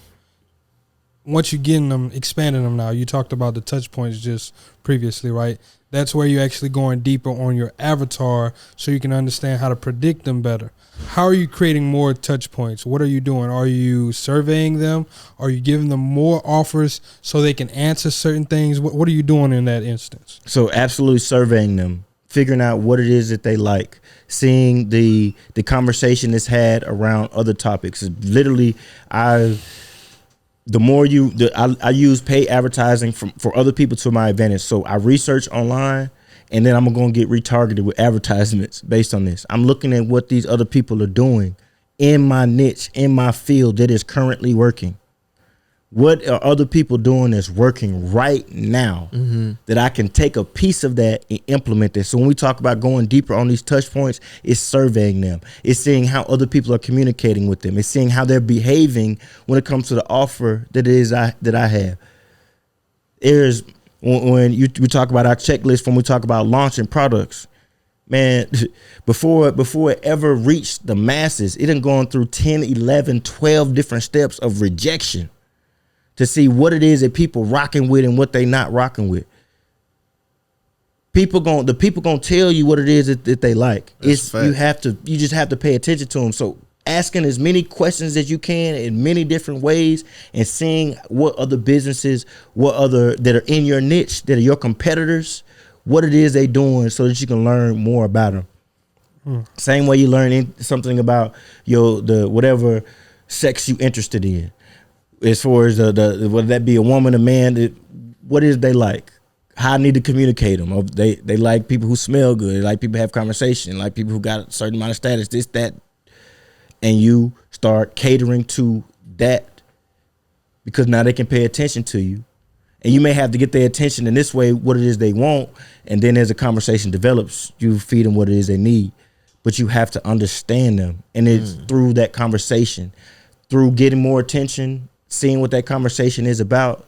once you're getting them, expanding them now. You talked about the touch points just previously, right? That's where you're actually going deeper on your avatar so you can understand how to predict them better. How are you creating more touch points? What are you doing? Are you surveying them? Are you giving them more offers so they can answer certain things? What are you doing in that instance? So absolutely surveying them figuring out what it is that they like, seeing the conversation that's had around other topics. Literally, I use paid advertising for other people to my advantage. So I research online, and then I'm going to get retargeted with advertisements based on this. I'm looking at what these other people are doing in my niche, in my field that is currently working. What are other people doing that's working right now that I can take a piece of that and implement this? So when we talk about going deeper on these touch points, it's surveying them. It's seeing how other people are communicating with them. It's seeing how they're behaving when it comes to the offer that I have. There's when we talk about our checklist, when we talk about launching products, man, before it ever reached the masses, it done gone through 10, 11, 12 different steps of rejection to see what it is that people rocking with and what they not rocking with. The people gonna tell you what it is that they like. You just have to pay attention to them. So asking as many questions as you can in many different ways, and seeing what other businesses, that are in your niche, that are your competitors, what it is they doing, so that you can learn more about them. Same way you learn something about the whatever sex you interested in. As far as the whether that be a woman, a man, what is they like? How I need to communicate them. They like people who smell good. They like people who have conversation. Like people who got a certain amount of status, this, that. And you start catering to that, because now they can pay attention to you. And you may have to get their attention in this way, what it is they want. And then as a conversation develops, you feed them what it is they need. But you have to understand them. And it's through that conversation, through getting more attention, seeing what that conversation is about.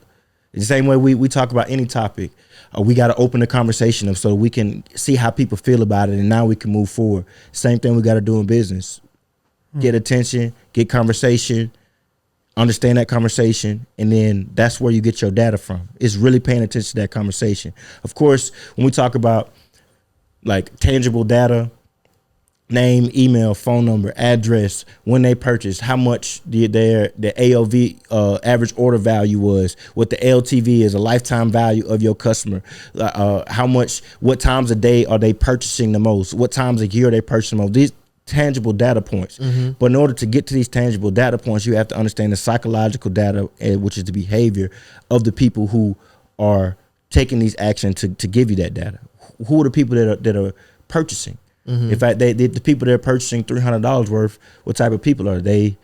The same way we talk about any topic, we got to open the conversation up so we can see how people feel about it, and now we can move forward. Same thing we got to do in business. Get attention, get conversation, understand that conversation, and then that's where you get your data from. It's really paying attention to that conversation. Of course, when we talk about like tangible data, name, email, phone number, address, when they purchased, how much the AOV, average order value was, what the LTV is, a lifetime value of your customer, what times a day are they purchasing the most, what times a year are they purchasing the most. These tangible data points. But in order to get to these tangible data points, you have to understand the psychological data, which is the behavior of the people who are taking these actions to give you that data. Who are the people that are purchasing? In fact, the people that are purchasing $300 worth, what type of people are they?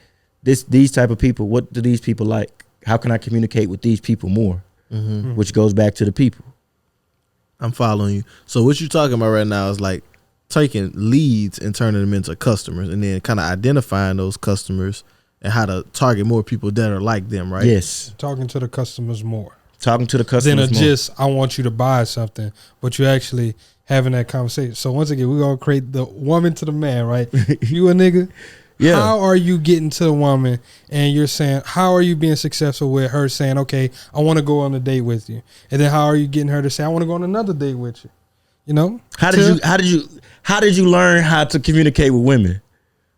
These type of people, what do these people like? How can I communicate with these people more? Which goes back to the people. I'm following you. So what you're talking about right now is like taking leads and turning them into customers, and then kind of identifying those customers and how to target more people that are like them, right? Yes. Talking to the customers more. Talking to the customers Then just, I want you to buy something, but you're actually having that conversation. So once again, we're going to create the woman to the man, right? You a nigga. Yeah. How are you getting to the woman, and you're saying, how are you being successful with her saying, okay, I want to go on a date with you? And then how are you getting her to say, I want to go on another date with you? You know? How did you learn how to communicate with women?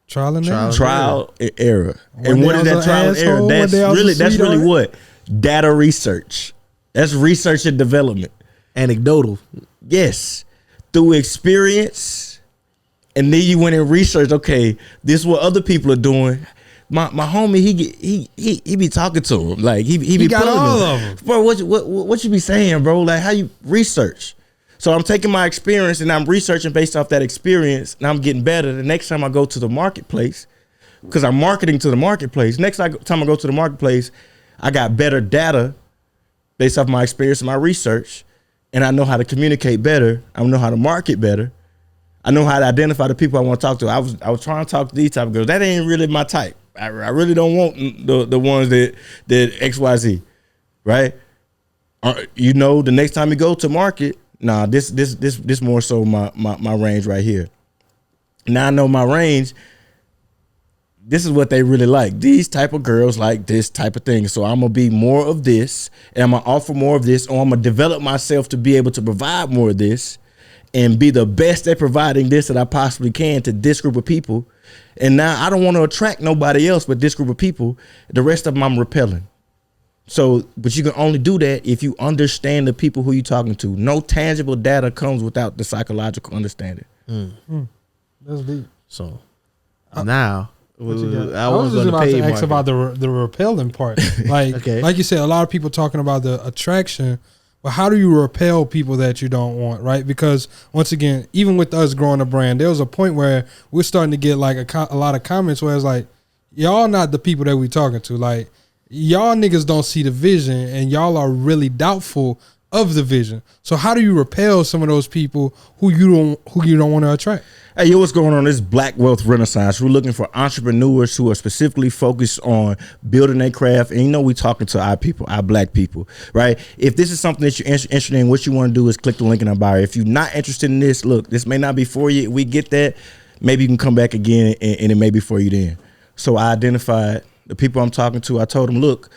Trial and error. Trial and error. And what is that trial and error? That's really what? Data research. That's research and development. Anecdotal. Yes. Through experience. And then you went and researched, okay, this is what other people are doing. My homie, he be talking to him. Like he be got all of them. Bro, what you be saying, bro? Like, how you research? So I'm taking my experience and I'm researching based off that experience, and I'm getting better. The next time I go to the marketplace, because I'm marketing to the marketplace, time I go to the marketplace, I got better data based off my experience and my research, and I know how to communicate better. I know how to market better. I know how to identify the people I want to talk to. I was trying to talk to these type of girls. That ain't really my type. I really don't want the ones that XYZ, right? The next time you go to market, nah, this more so my range right here. Now I know my range. This is what they really like. These type of girls like this type of thing. So I'm gonna be more of this, and I'm gonna offer more of this, or I'm gonna develop myself to be able to provide more of this, and be the best at providing this that I possibly can to this group of people. And now I don't want to attract nobody else but this group of people. The rest of them I'm repelling. So, but you can only do that if you understand the people who you're talking to. No tangible data comes without the psychological understanding. That's deep. So now I was just about to ask about the repelling part. Like, Okay. like you said, a lot of people talking about the attraction, but how do you repel people that you don't want, right? Because once again, even with us growing a brand, there was a point where we're starting to get like a lot of comments where it's like, y'all not the people that we talking to. Like, y'all niggas don't see the vision, and y'all are really doubtful of the vision. So how do you repel some of those people who you don't want to attract? Hey, yo, what's going on? This Black Wealth Renaissance. We're looking for entrepreneurs who are specifically focused on building their craft. And you know, we talking to our people, our black people, right? If this is something that you're interested in, what you want to do is click the link in our bio. If you're not interested in this, look, this may not be for you. We get that. Maybe you can come back again and it may be for you then. So I identified the people I'm talking to. I told them, look,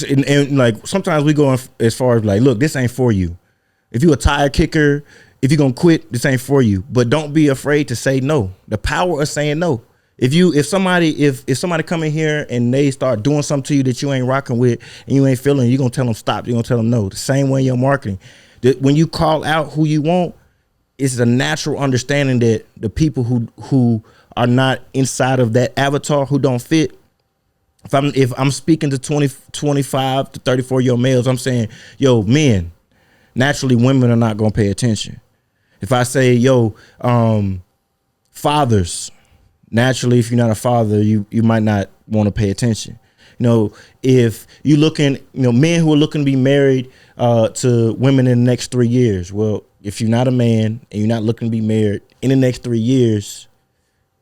and like sometimes we go as far as like, look, this ain't for you. If you a tire kicker, if you're gonna quit, this ain't for you. But don't be afraid to say no. The power of saying no. If somebody come in here and they start doing something to you that you ain't rocking with and you ain't feeling, you're gonna tell them stop. You're gonna tell them no. The same way in your marketing. When you call out who you want, it's a natural understanding that the people who are not inside of that avatar, who don't fit. If I'm speaking to 25 to 34-year-old males, I'm saying, yo, men, naturally women are not gonna pay attention. If I say, yo, fathers, naturally, if you're not a father, you might not want to pay attention. You know, if you're looking, men who are looking to be married to women in the next 3 years. Well, if you're not a man and you're not looking to be married in the next 3 years,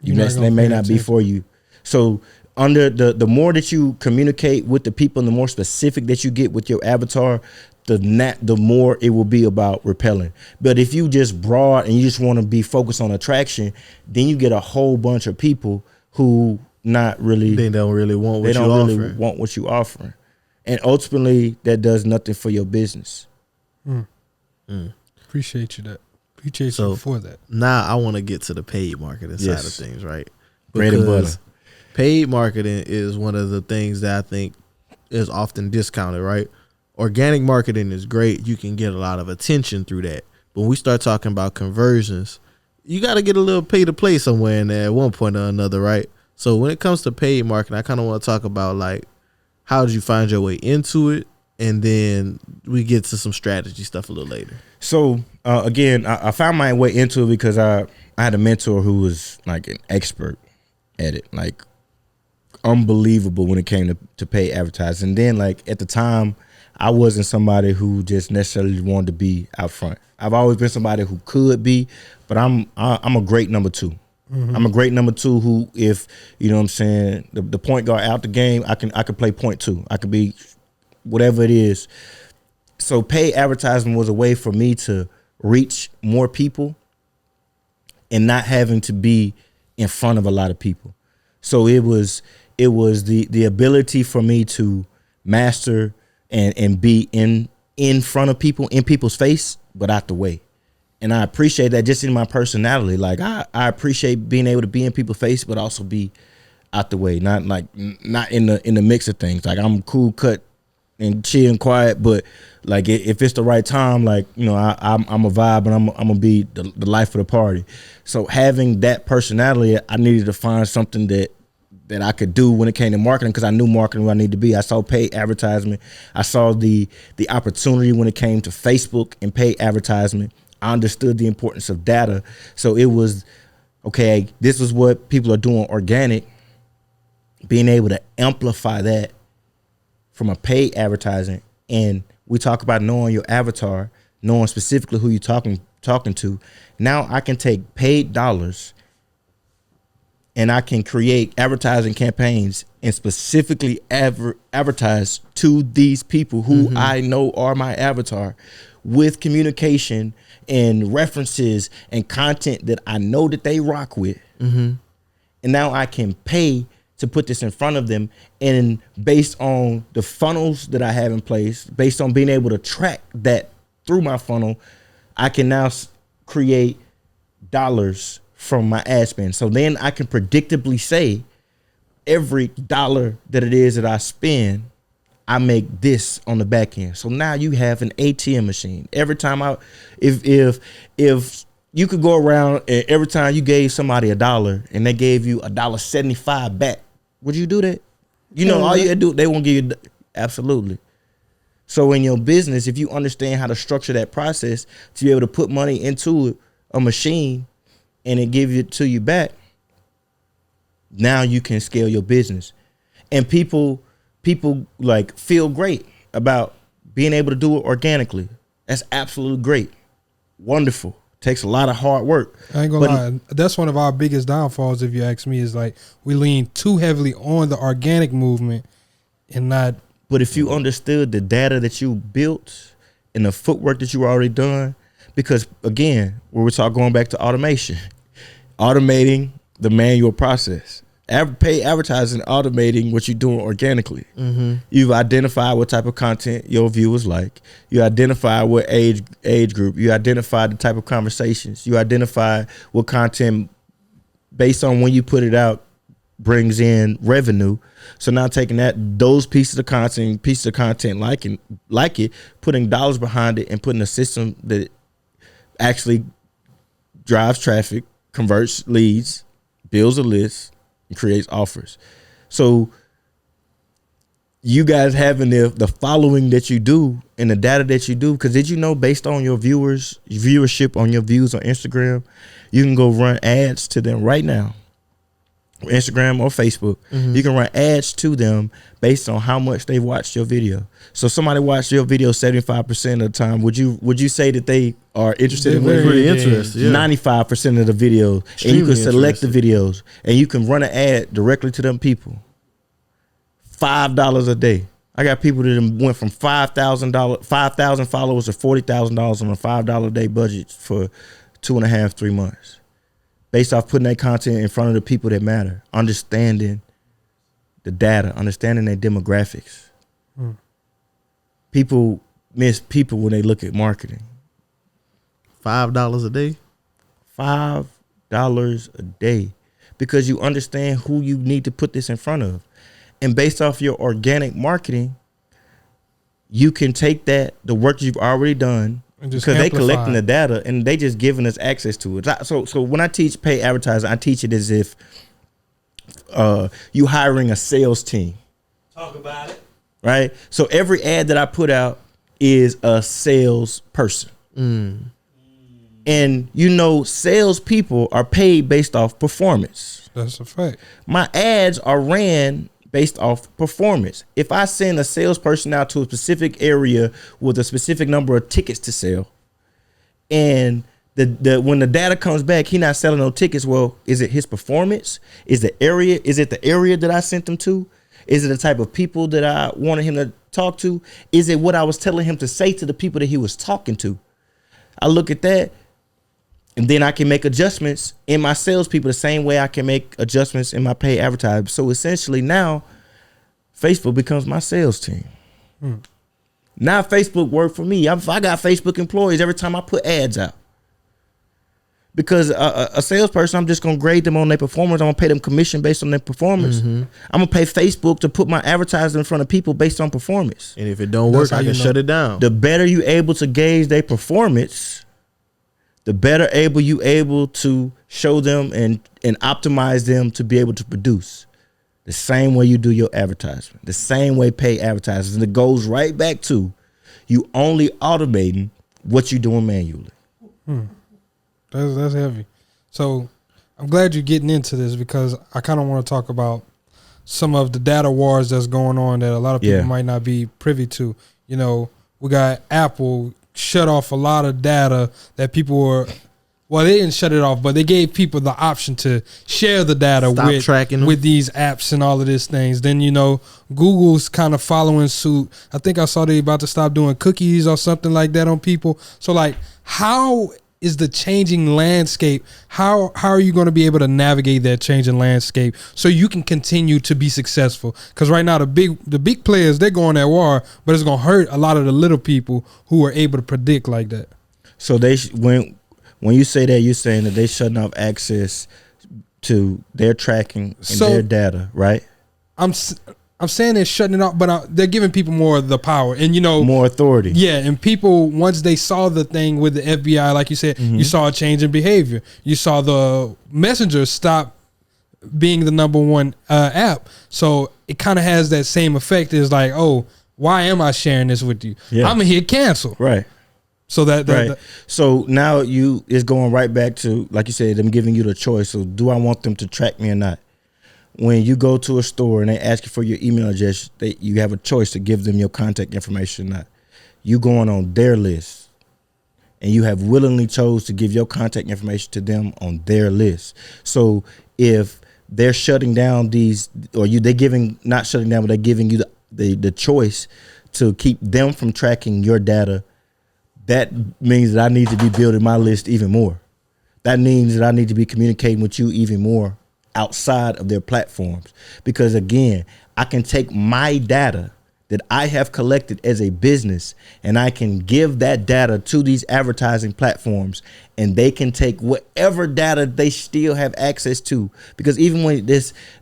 they may not be for you. So under the more that you communicate with the people and the more specific that you get with your avatar, the more it will be about repelling. But if you just broad and you just want to be focused on attraction, then you get a whole bunch of people who not really, they don't really want what they you don't offering. really want what you offering, and ultimately that does nothing for your business. Appreciate you for that. Now I want to get to the paid marketing side of things, right? Bread and butter. Paid marketing is one of the things that I think is often discounted, right? Organic marketing is great. You can get a lot of attention through that. But when we start talking about conversions, you got to get a little pay to play somewhere in there at one point or another, right? So when it comes to paid marketing, I kind of want to talk about like, how did you find your way into it? And then we get to some strategy stuff a little later. So again, I found my way into it because I had a mentor who was like an expert at it, like unbelievable when it came to pay advertising. And then like at the time, I wasn't somebody who just necessarily wanted to be out front. I've always been somebody who could be, but I'm a great number two. Mm-hmm. I'm a great number two who, if you know what I'm saying, the point guard out the game, I can play point two. I could be whatever it is. So paid advertising was a way for me to reach more people and not having to be in front of a lot of people. So it was the ability for me to master and be in front of people, in people's face, but out the way. And I appreciate that just in my personality. Like I appreciate being able to be in people's face, but also be out the way, not in the mix of things. Like I'm cool cut and chill and quiet, but like if it's the right time, like I'm a vibe and I'm gonna be the life of the party. So having that personality, I needed to find something that I could do when it came to marketing, because I knew marketing where I needed to be. I saw paid advertisement. I saw the opportunity when it came to Facebook and paid advertisement. I understood the importance of data. So it was, okay, this is what people are doing organic. Being able to amplify that from a paid advertising. And we talk about knowing your avatar, knowing specifically who you're talking to. Now I can take paid dollars and I can create advertising campaigns and specifically advertise to these people who I know are my avatar, with communication and references and content that I know that they rock with. And now I can pay to put this in front of them. And based on the funnels that I have in place, based on being able to track that through my funnel, I can now create dollars from my ad spend. So then I can predictably say every dollar that it is that I spend, I make this on the back end. So now you have an ATM machine. Every time if you could go around and every time you gave somebody $1 and they gave you $1.75 back, would you do that? You know, all you had to do, they won't give you, absolutely. So in your business, if you understand how to structure that process to be able to put money into a machine and it give it to you back, now you can scale your business. And people like feel great about being able to do it organically. That's absolutely great. Wonderful. Takes a lot of hard work. I ain't gonna lie. That's one of our biggest downfalls, if you ask me, is like we lean too heavily on the organic movement and not. But if you understood the data that you built and the footwork that you already done, because again, we're going back to automation, automating the manual process. Pay advertising, automating what you're doing organically. Mm-hmm. You've identified what type of content your viewers like. You identify what age group. You identify the type of conversations. You identify what content, based on when you put it out, brings in revenue. So now taking those pieces of content like it, putting dollars behind it, and putting a system that actually drives traffic, converts leads, builds a list, creates offers. So you guys having the following that you do and the data that you do, because did you know, based on your viewership on your views on Instagram, you can go run ads to them right now, Instagram or Facebook. Mm-hmm. You can run ads to them based on how much they've watched your video. So somebody watched your video 75% of the time, would you say that they are interested in very interested? 95% of the videos, and you can select the videos, and you can run an ad directly to them people. $5 a day. I got people that went from $5,000 followers to $40,000 on a $5 a day budget for 2.5-3 months, based off putting that content in front of the people that matter, understanding the data, understanding their demographics. People miss people when they look at marketing. $5 a day? $5 a day. Because you understand who you need to put this in front of. And based off your organic marketing, you can take the work you've already done, because they collecting the data and they just giving us access to it. So when I teach pay advertising, I teach it as if you hiring a sales team. Talk about it. Right? So every ad that I put out is a sales person. And you know, salespeople are paid based off performance. That's a fact. My ads are ran based off performance. If I send a salesperson out to a specific area with a specific number of tickets to sell, and when the data comes back, he not selling no tickets, well, is it his performance? Is it the area that I sent them to? Is it the type of people that I wanted him to talk to? Is it what I was telling him to say to the people that he was talking to? I look at that, and then I can make adjustments in my salespeople the same way I can make adjustments in my paid advertising. So essentially now, Facebook becomes my sales team. Now Facebook work for me. I got Facebook employees every time I put ads out. Because a salesperson, I'm just going to grade them on their performance. I'm going to pay them commission based on their performance. I'm going to pay Facebook to put my advertising in front of people based on performance. And if it don't work, I can shut it down. The better you able to gauge their performance, the better you able to show them and optimize them to be able to produce. The same way you do your advertisement. The same way pay advertisers. And it goes right back to you only automating what you're doing manually. That's heavy. So I'm glad you're getting into this, because I kind of want to talk about some of the data wars that's going on that a lot of people might not be privy to. You know, we got Apple shut off a lot of data that people were, well, they didn't shut it off, but they gave people the option to share the data with these apps and all of these things. Then, you know, Google's kind of following suit. I think I saw they about to stop doing cookies or something like that on people. So like, how is the changing landscape? How are you going to be able to navigate that changing landscape so you can continue to be successful? Because right now the big players, they're going at war, but it's going to hurt a lot of the little people who are able to predict like that. So when you say that, you're saying that they shutting off access to their tracking and their data, right? I'm saying they're shutting it off, but they're giving people more of the power and, more authority. Yeah. And people, once they saw the thing with the FBI, like you said, you saw a change in behavior. You saw the Messenger stop being the number one app. So it kind of has that same effect. It's like, oh, why am I sharing this with you? Yeah. I'm going to hit cancel. Right. So that so now it's going right back to, like you said, them giving you the choice. So do I want them to track me or not? When you go to a store and they ask you for your email address, you have a choice to give them your contact information or not. You going on their list, and you have willingly chose to give your contact information to them on their list. So if they're shutting down these, or not shutting down, but they're giving you the choice to keep them from tracking your data, that means that I need to be building my list even more. That means that I need to be communicating with you even more outside of their platforms. Because again, I can take my data that I have collected as a business and I can give that data to these advertising platforms, and they can take whatever data they still have access to. Because even when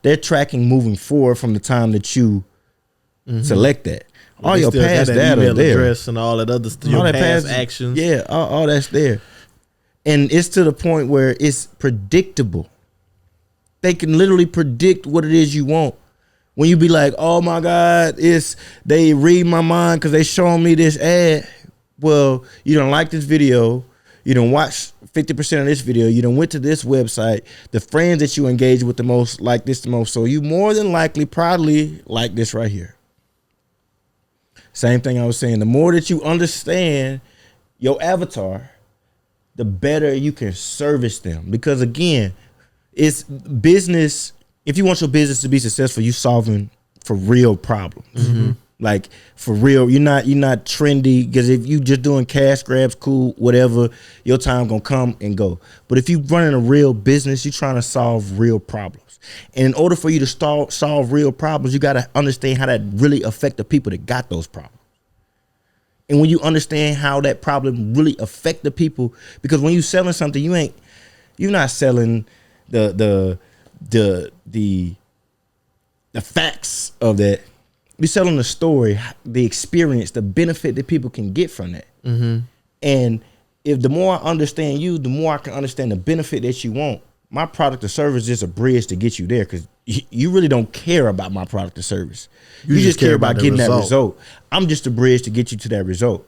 they're tracking moving forward from the time that you select that. All your past data email there. Address and all that other stuff. Your past actions. Yeah, all that's there. And it's to the point where it's predictable. They can literally predict what it is you want. When you be like, oh my God, they read my mind because they showing me this ad. Well, you don't like this video. You don't watch 50% of this video. You don't went to this website. The friends that you engage with the most like this the most. So you more than likely probably like this right here. Same thing I was saying. The more that you understand your avatar, the better you can service them. Because again, it's business. If you want your business to be successful, you solving for real problems. Like for real, you're not trendy. Because if you just doing cash grabs, cool, whatever, your time gonna come and go. But if you running a real business, you're trying to solve real problems. And in order for you to solve real problems, you got to understand how that really affect the people that got those problems. And when you understand how that problem really affect the people, because when you selling something, you're not selling the facts of that. You're selling the story, the experience, the benefit that people can get from that. And if the more I understand you, the more I can understand the benefit that you want. My product or service is just a bridge to get you there, because you really don't care about my product or service. You just care about getting that result. I'm just a bridge to get you to that result.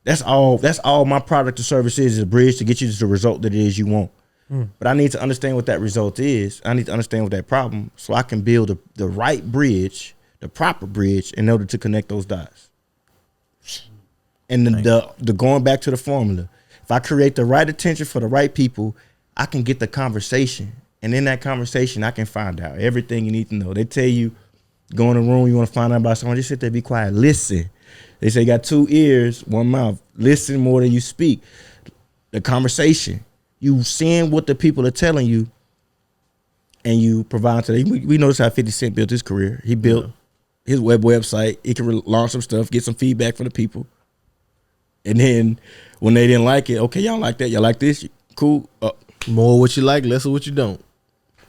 That's all my product or service is a bridge to get you to the result that it is you want. But I need to understand what that result is. I need to understand what that problem, so I can build the right bridge, the proper bridge, in order to connect those dots. And the going back to the formula, if I create the right attention for the right people, I can get the conversation. And in that conversation, I can find out everything you need to know. They tell you, go in a room, you want to find out about someone, just sit there, be quiet, listen. They say you got 2 ears, 1 mouth. Listen more than you speak. The conversation. You seeing what the people are telling you, and you provide to them. We noticed how 50 Cent built his career. He built his website. He can launch some stuff, get some feedback from the people. And then when they didn't like it, okay, y'all like that. Y'all like this? Cool. More what you like, less of what you don't.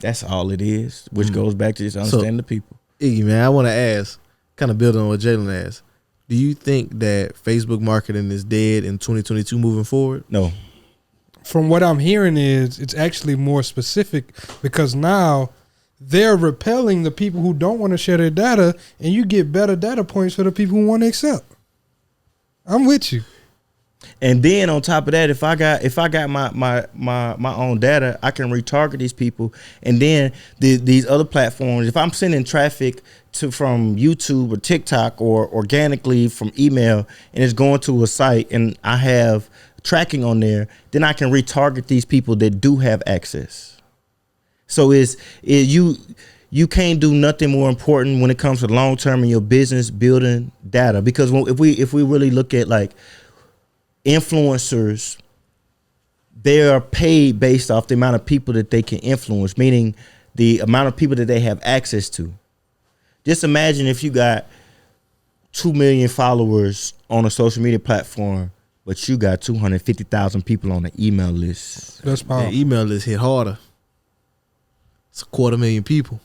That's all it is, which goes back to just understanding the people. Iggy, man, I want to ask, kind of building on what Jalen asked, do you think that Facebook marketing is dead in 2022 moving forward? No. From what I'm hearing is it's actually more specific, because now they're repelling the people who don't want to share their data, and you get better data points for the people who want to accept. I'm with you. And then on top of that, if I got my own data, I can retarget these people. And then these other platforms, if I'm sending traffic from YouTube or TikTok or organically from email, and it's going to a site and I have tracking on there, then I can retarget these people that do have access. So you can't do nothing more important when it comes to long term in your business building data. Because if we really look at like influencers, they are paid based off the amount of people that they can influence, meaning the amount of people that they have access to. Just imagine if you got 2 million followers on a social media platform, but you got 250,000 people on the email list. That's powerful. The email list hit harder. It's 250,000 people.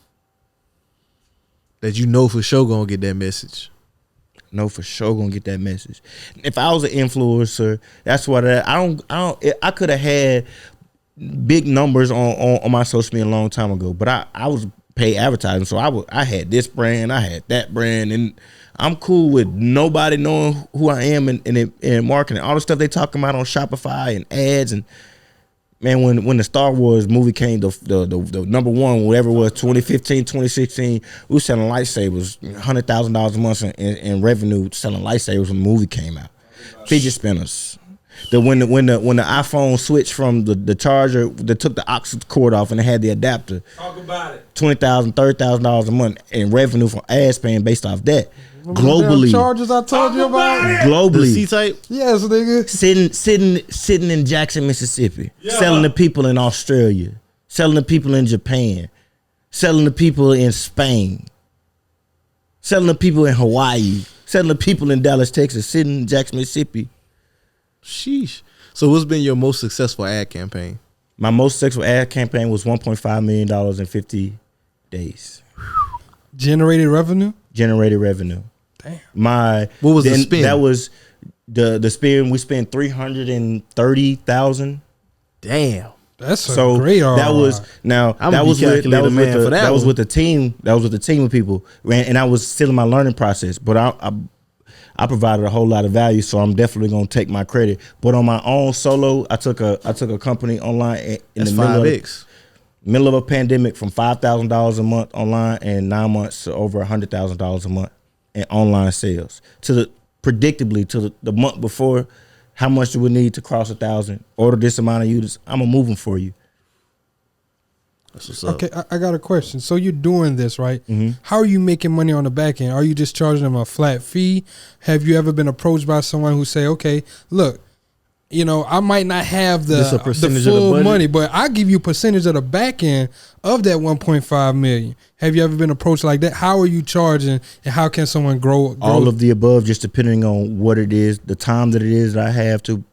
that you know for sure gonna get that message? Know for sure gonna get that message. If I was an influencer, that's what I could have had big numbers on my social media a long time ago, but I was paid advertising, so I had this brand, I had that brand, and I'm cool with nobody knowing who I am in marketing. All the stuff they talking about on Shopify and ads, and man, when the Star Wars movie came, the number one, whatever it was, 2015, 2016, we were selling lightsabers, $100,000 a month in revenue selling lightsabers when the movie came out. Fidget spinners. When the iPhone switched from the charger that took the aux cord off and it had the adapter. Talk about it. $20,000, $30,000 a month in revenue from ad spend based off that. Globally, chargers I told you about. Globally, the C-type. Yes, nigga. Sitting in Jackson, Mississippi, selling to people in Australia, selling to people in Japan, selling to people in Spain, selling to people in Hawaii, selling to people in Dallas, Texas, sitting in Jackson, Mississippi. Sheesh. So what's been your most successful ad campaign? My most successful ad campaign was $1.5 million in 50 days. Generated revenue. Damn. What was the spend? That was the spend. We spent $330,000. Damn. That's a great ROI. That was with the team. That was with the team of people, and I was still in my learning process. But I provided a whole lot of value, so I'm definitely gonna take my credit. But on my own solo, I took a company online in the middle of a pandemic from $5,000 a month online and 9 months to over $100,000 a month in online sales. Predictably to the month before, how much do we need to cross 1,000? Order this amount of units. I'm gonna move them for you. That's what's up. Okay, I got a question. So you're doing this, right? Mm-hmm. How are you making money on the back end? Are you just charging them a flat fee? Have you ever been approached by someone who say, okay, look, I might not have the full money, but I give you a percentage of the back end of that 1.5 million. Have you ever been approached like that? How are you charging, and how can someone grow? All of the above, just depending on what it is, the time that it is that I have to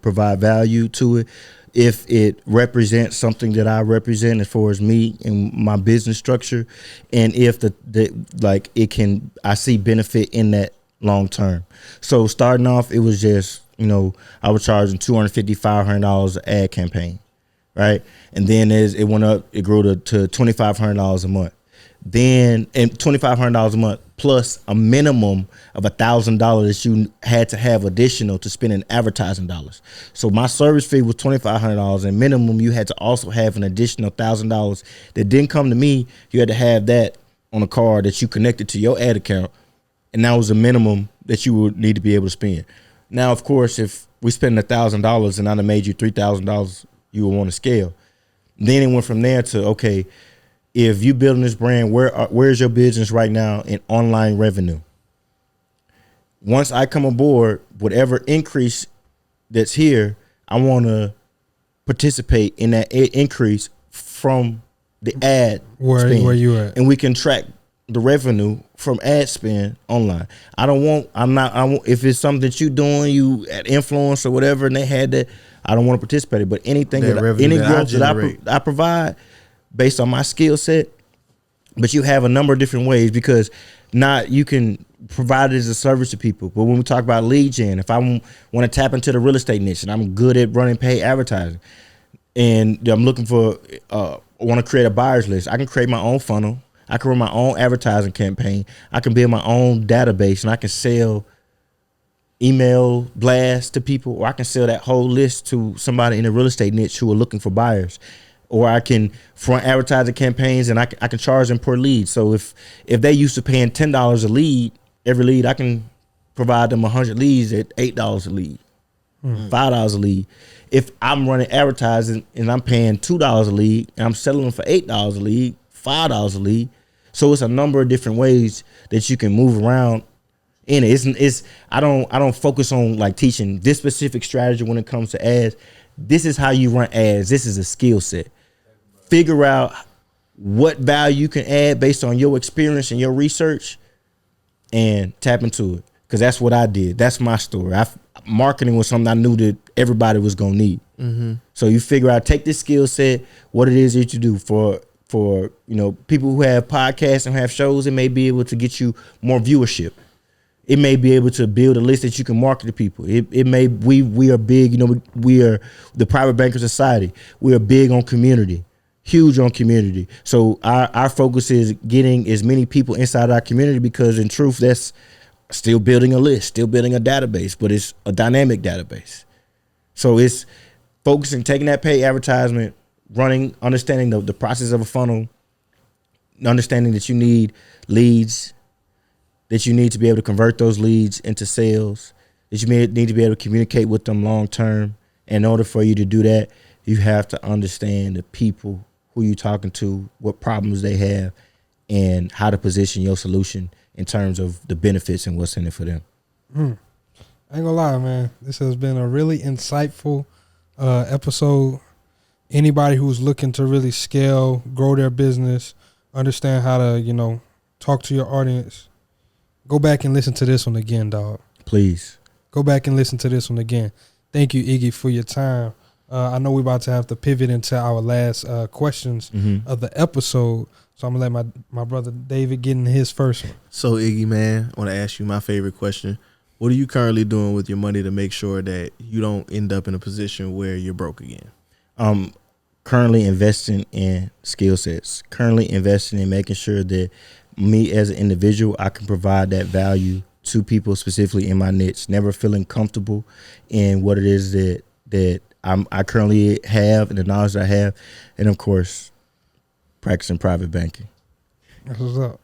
provide value to it. If it represents something that I represent as far as me and my business structure, and if I see benefit in that long term. So starting off, it was just, I was charging $250, $500 an ad campaign, right? And then as it went up, it grew to $2,500 a month. Then, and $2,500 a month plus a minimum of $1,000 that you had to have additional to spend in advertising dollars. So my service fee was $2,500, and minimum you had to also have an additional $1,000 that didn't come to me. You had to have that on a card that you connected to your ad account, and that was a minimum that you would need to be able to spend. Now, of course, if we spend $1,000 and I'd have made you $3,000, you would want to scale. Then it went from there to, okay, if you building this brand, where's your business right now in online revenue? Once I come aboard, whatever increase that's here, I want to participate in that increase from the ad spend. Where you at? And we can track the revenue from ad spend online. If it's something that you doing, you at influence or whatever, and they had that, I don't want to participate. But anything any growth that I provide based on my skill set, but you have a number of different ways, because not you can provide it as a service to people. But when we talk about lead gen, if I want to tap into the real estate niche and I'm good at running paid advertising, and I'm looking for want to create a buyer's list, I can create my own funnel. I can run my own advertising campaign. I can build my own database, and I can sell email blasts to people, or I can sell that whole list to somebody in the real estate niche who are looking for buyers. Or I can front advertising campaigns, and I can charge them per lead. So if they used to paying $10 a lead, every lead, I can provide them 100 leads at $8 a lead, $5 a lead. If I'm running advertising and I'm paying $2 a lead and I'm selling them for $8 a lead, $5 a lead. So it's a number of different ways that you can move around in it. I don't focus on like teaching this specific strategy when it comes to ads. This is how you run ads. This is a skill set. Figure out what value you can add based on your experience and your research, and tap into it. Because that's what I did. That's my story. Marketing was something I knew that everybody was gonna need. Mm-hmm. So you figure out, take this skill set, what it is that you do. For people who have podcasts and have shows. It may be able to get you more viewership. It may be able to build a list that you can market to people. We are big, we are the Private Banker Society. We are big on community, huge on community. So our focus is getting as many people inside our community, because in truth, that's still building a list, still building a database, but it's a dynamic database. So it's focusing, taking that paid advertisement, understanding the process of a funnel, understanding that you need leads, that you need to be able to convert those leads into sales, that you need to be able to communicate with them long term. In order for you to do that, you have to understand the people who you're talking to, what problems they have, and how to position your solution in terms of the benefits and what's in it for them. I ain't gonna lie, man. This has been a really insightful episode. Anybody who's looking to really scale, grow their business, understand how to, talk to your audience, go back and listen to this one again, dog. Please. Go back and listen to this one again. Thank you, Iggy, for your time. I know we're about to have to pivot into our last questions of the episode. So I'm going to let my brother David get in his first one. So, Iggy, man, I want to ask you my favorite question. What are you currently doing with your money to make sure that you don't end up in a position where you're broke again? Currently investing in skill sets. Currently investing in making sure that me as an individual, I can provide that value to people, specifically in my niche. Never feeling comfortable in what it is that I currently have and the knowledge that I have. And, of course, practicing private banking. That's what's up.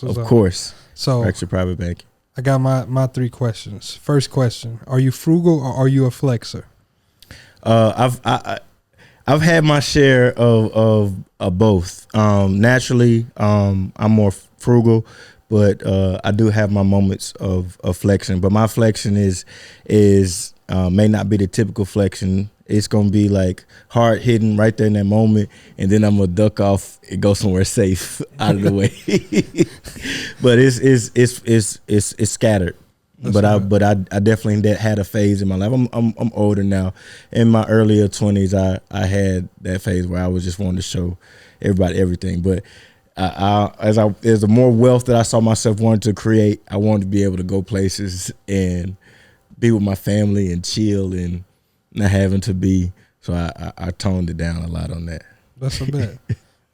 Of course. So practicing private banking. I got my 3 questions. First question: are you frugal or are you a flexer? I've had my share of both. Naturally, I'm more frugal, but I do have my moments of flexing. But my flexing is may not be the typical flexing. It's gonna be like hard hitting right there in that moment, and then I'm gonna duck off and go somewhere safe out of the way. But it's scattered. But I definitely had a phase in my life. I'm older now. In my earlier 20s, I had that phase where I was just wanting to show everybody everything. But as the more wealth that I saw myself wanting to create, I wanted to be able to go places and be with my family and chill and not having to be. So I toned it down a lot on that. That's a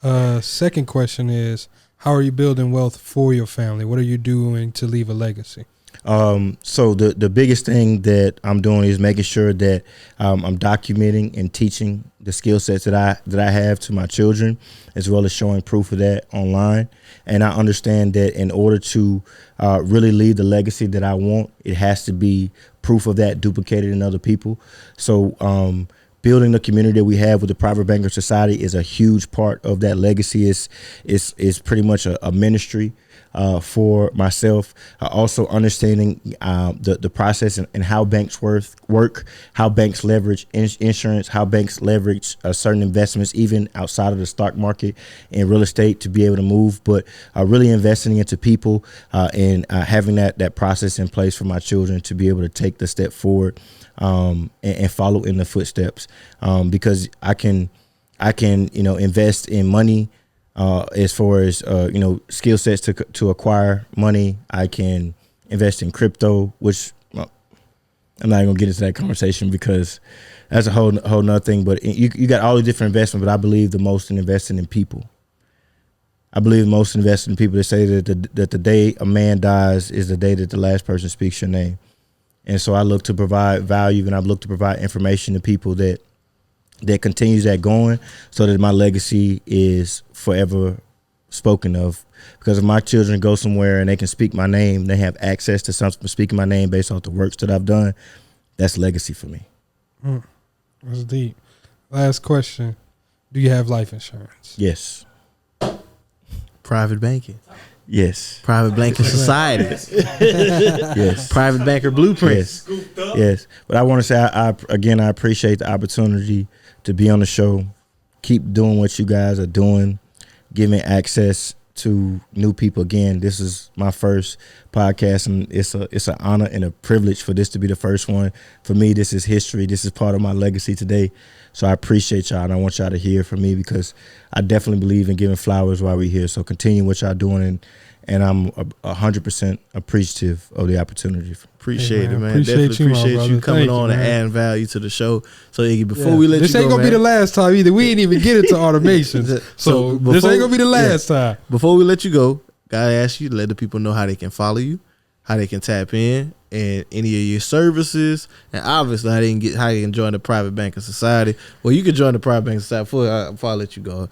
bet. Second question is, how are you building wealth for your family? What are you doing to leave a legacy? So the biggest thing that I'm doing is making sure that I'm documenting and teaching the skill sets that I have to my children, as well as showing proof of that online. And I understand that in order to really leave the legacy that I want, it has to be proof of that duplicated in other people. So building the community that we have with the Private Banker Society is a huge part of that legacy. Is pretty much a ministry for myself. Also understanding the process and how banks work, how banks leverage insurance, how banks leverage certain investments, even outside of the stock market and real estate, to be able to move. But really investing into people and having that process in place for my children to be able to take the step forward and follow in the footsteps, because I can invest in money. As far as skill sets to acquire money. I can invest in crypto, which I'm not even gonna get into that conversation because that's a whole nother thing. But you got all the different investments, but I believe the most in investing in people. I believe most investing in people. They say that the day a man dies is the day that the last person speaks your name. And so I look to provide value, and I look to provide information to people that continues that going, so that my legacy is forever spoken of. Because if my children go somewhere and they can speak my name, they have access to something speaking my name based off the works that I've done, that's legacy for me. That's deep. Last question: do you have life insurance? Yes. Private banking. Yes. Private banking society. Yes. Private banker blueprints. Yes. But I want to say, I appreciate the opportunity to be on the show. Keep doing what you guys are doing, giving access to new people. Again, this is my first podcast, and it's an honor and a privilege for this to be the first one. For me, this is history. This is part of my legacy today. So I appreciate y'all, and I want y'all to hear from me because I definitely believe in giving flowers while we're here. So continue what y'all doing, and I'm 100% appreciative of the opportunity. Appreciate it, man. Definitely appreciate you coming on and adding value to the show. So Iggy, before we let you go, this ain't gonna be the last time either. We ain't even get into automations, so this ain't gonna be the last time. Before we let you go, gotta ask you to let the people know how they can follow you, how they can tap in, and any of your services, and obviously how they can join the Private Banking Society. Well, you can join the Private Banking Society before I let you go.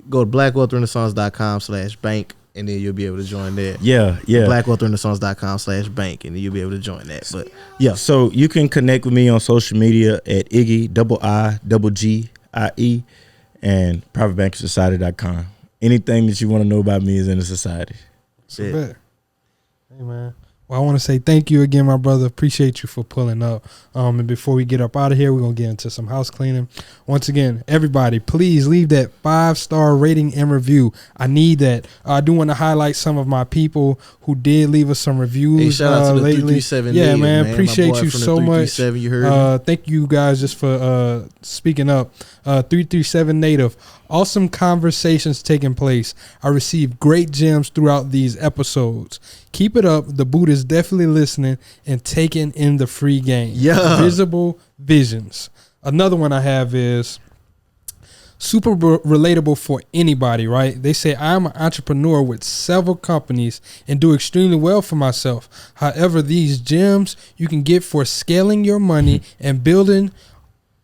Go to blackwealthrenaissance.com/bank. And then you'll be able to join that. Yeah. blackwealthrenaissance.com/bank, and then you'll be able to join that. But yeah. So you can connect with me on social media at Iggie, IIGGIE, and privatebankingsociety.com. Anything that you want to know about me is in the society. Hey, man. Well, I want to say thank you again, my brother. Appreciate you for pulling up. And before we get up out of here, we're going to get into some house cleaning. Once again, everybody, please leave that 5-star rating and review. I need that. I do want to highlight some of my people who did leave us some reviews. Hey, shout out to the lately. 337 Yeah, Native, man. Appreciate you so much. You heard thank you guys just for speaking up. 337 Native. Awesome conversations taking place. I received great gems throughout these episodes. Keep it up. The boot is definitely listening and taking in the free game. Yeah. Visible Visions. Another one I have is super relatable for anybody, right? They say I'm an entrepreneur with several companies and do extremely well for myself. However, these gems you can get for scaling your money and building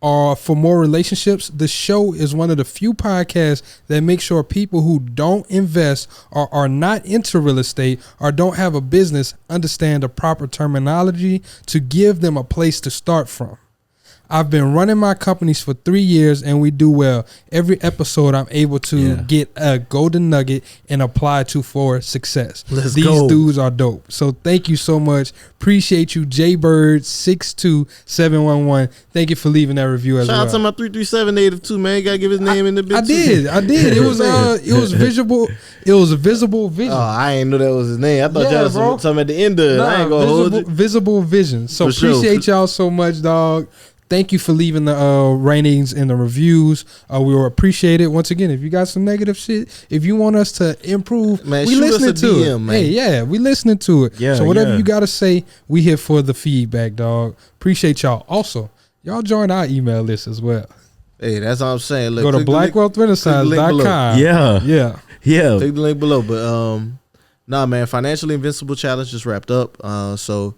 for more relationships. The show is one of the few podcasts that make sure people who don't invest or are not into real estate or don't have a business understand the proper terminology to give them a place to start from. I've been running my companies for 3 years and we do well. Every episode I'm able to get a golden nugget and apply to for success. These dudes are dope. So thank you so much. Appreciate you, JBird62711. Thank you for leaving that review as well. Shout out to my 337 Native too, man. You gotta give his name in the bit. I did. It was visible. It was a visible vision. Oh, I ain't know that was his name. I thought y'all was something at the end of it. I ain't gonna hold you. Visible vision. So appreciate y'all so much, dog. Thank you for leaving the ratings and the reviews. We will appreciate it. Once again, if you got some negative shit, if you want us to improve, man, we listening to DM, it. Man. Hey, yeah, we listening to it. Yeah, so whatever you got to say, we here for the feedback, dog. Appreciate y'all. Also, y'all join our email list as well. Hey, that's all I'm saying. Look, go to blackwealthrenaissance.com. Yeah. Click the link below. But nah, man, Financially Invincible Challenge just wrapped up. So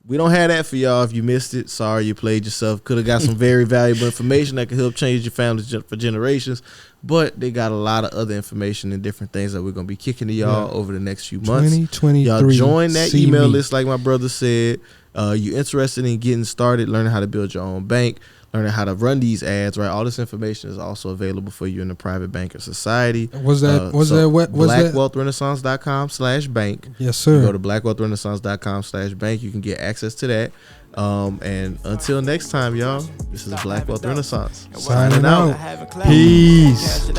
we don't have that for y'all. If you missed it, sorry, you played yourself. Could have got some very valuable information that could help change your family for generations. But they got a lot of other information and different things that we're going to be kicking to y'all over the next few months. 2023. Y'all join that email list like my brother said. You interested in getting started, learning how to build your own bank, learning how to run these ads, right? All this information is also available for you in the Private Banker Society. BlackWealthRenaissance.com/bank. Yes, sir. You go to BlackWealthRenaissance.com/bank. You can get access to that. And until next time, y'all, this is Black Wealth Renaissance. Signing out. Peace.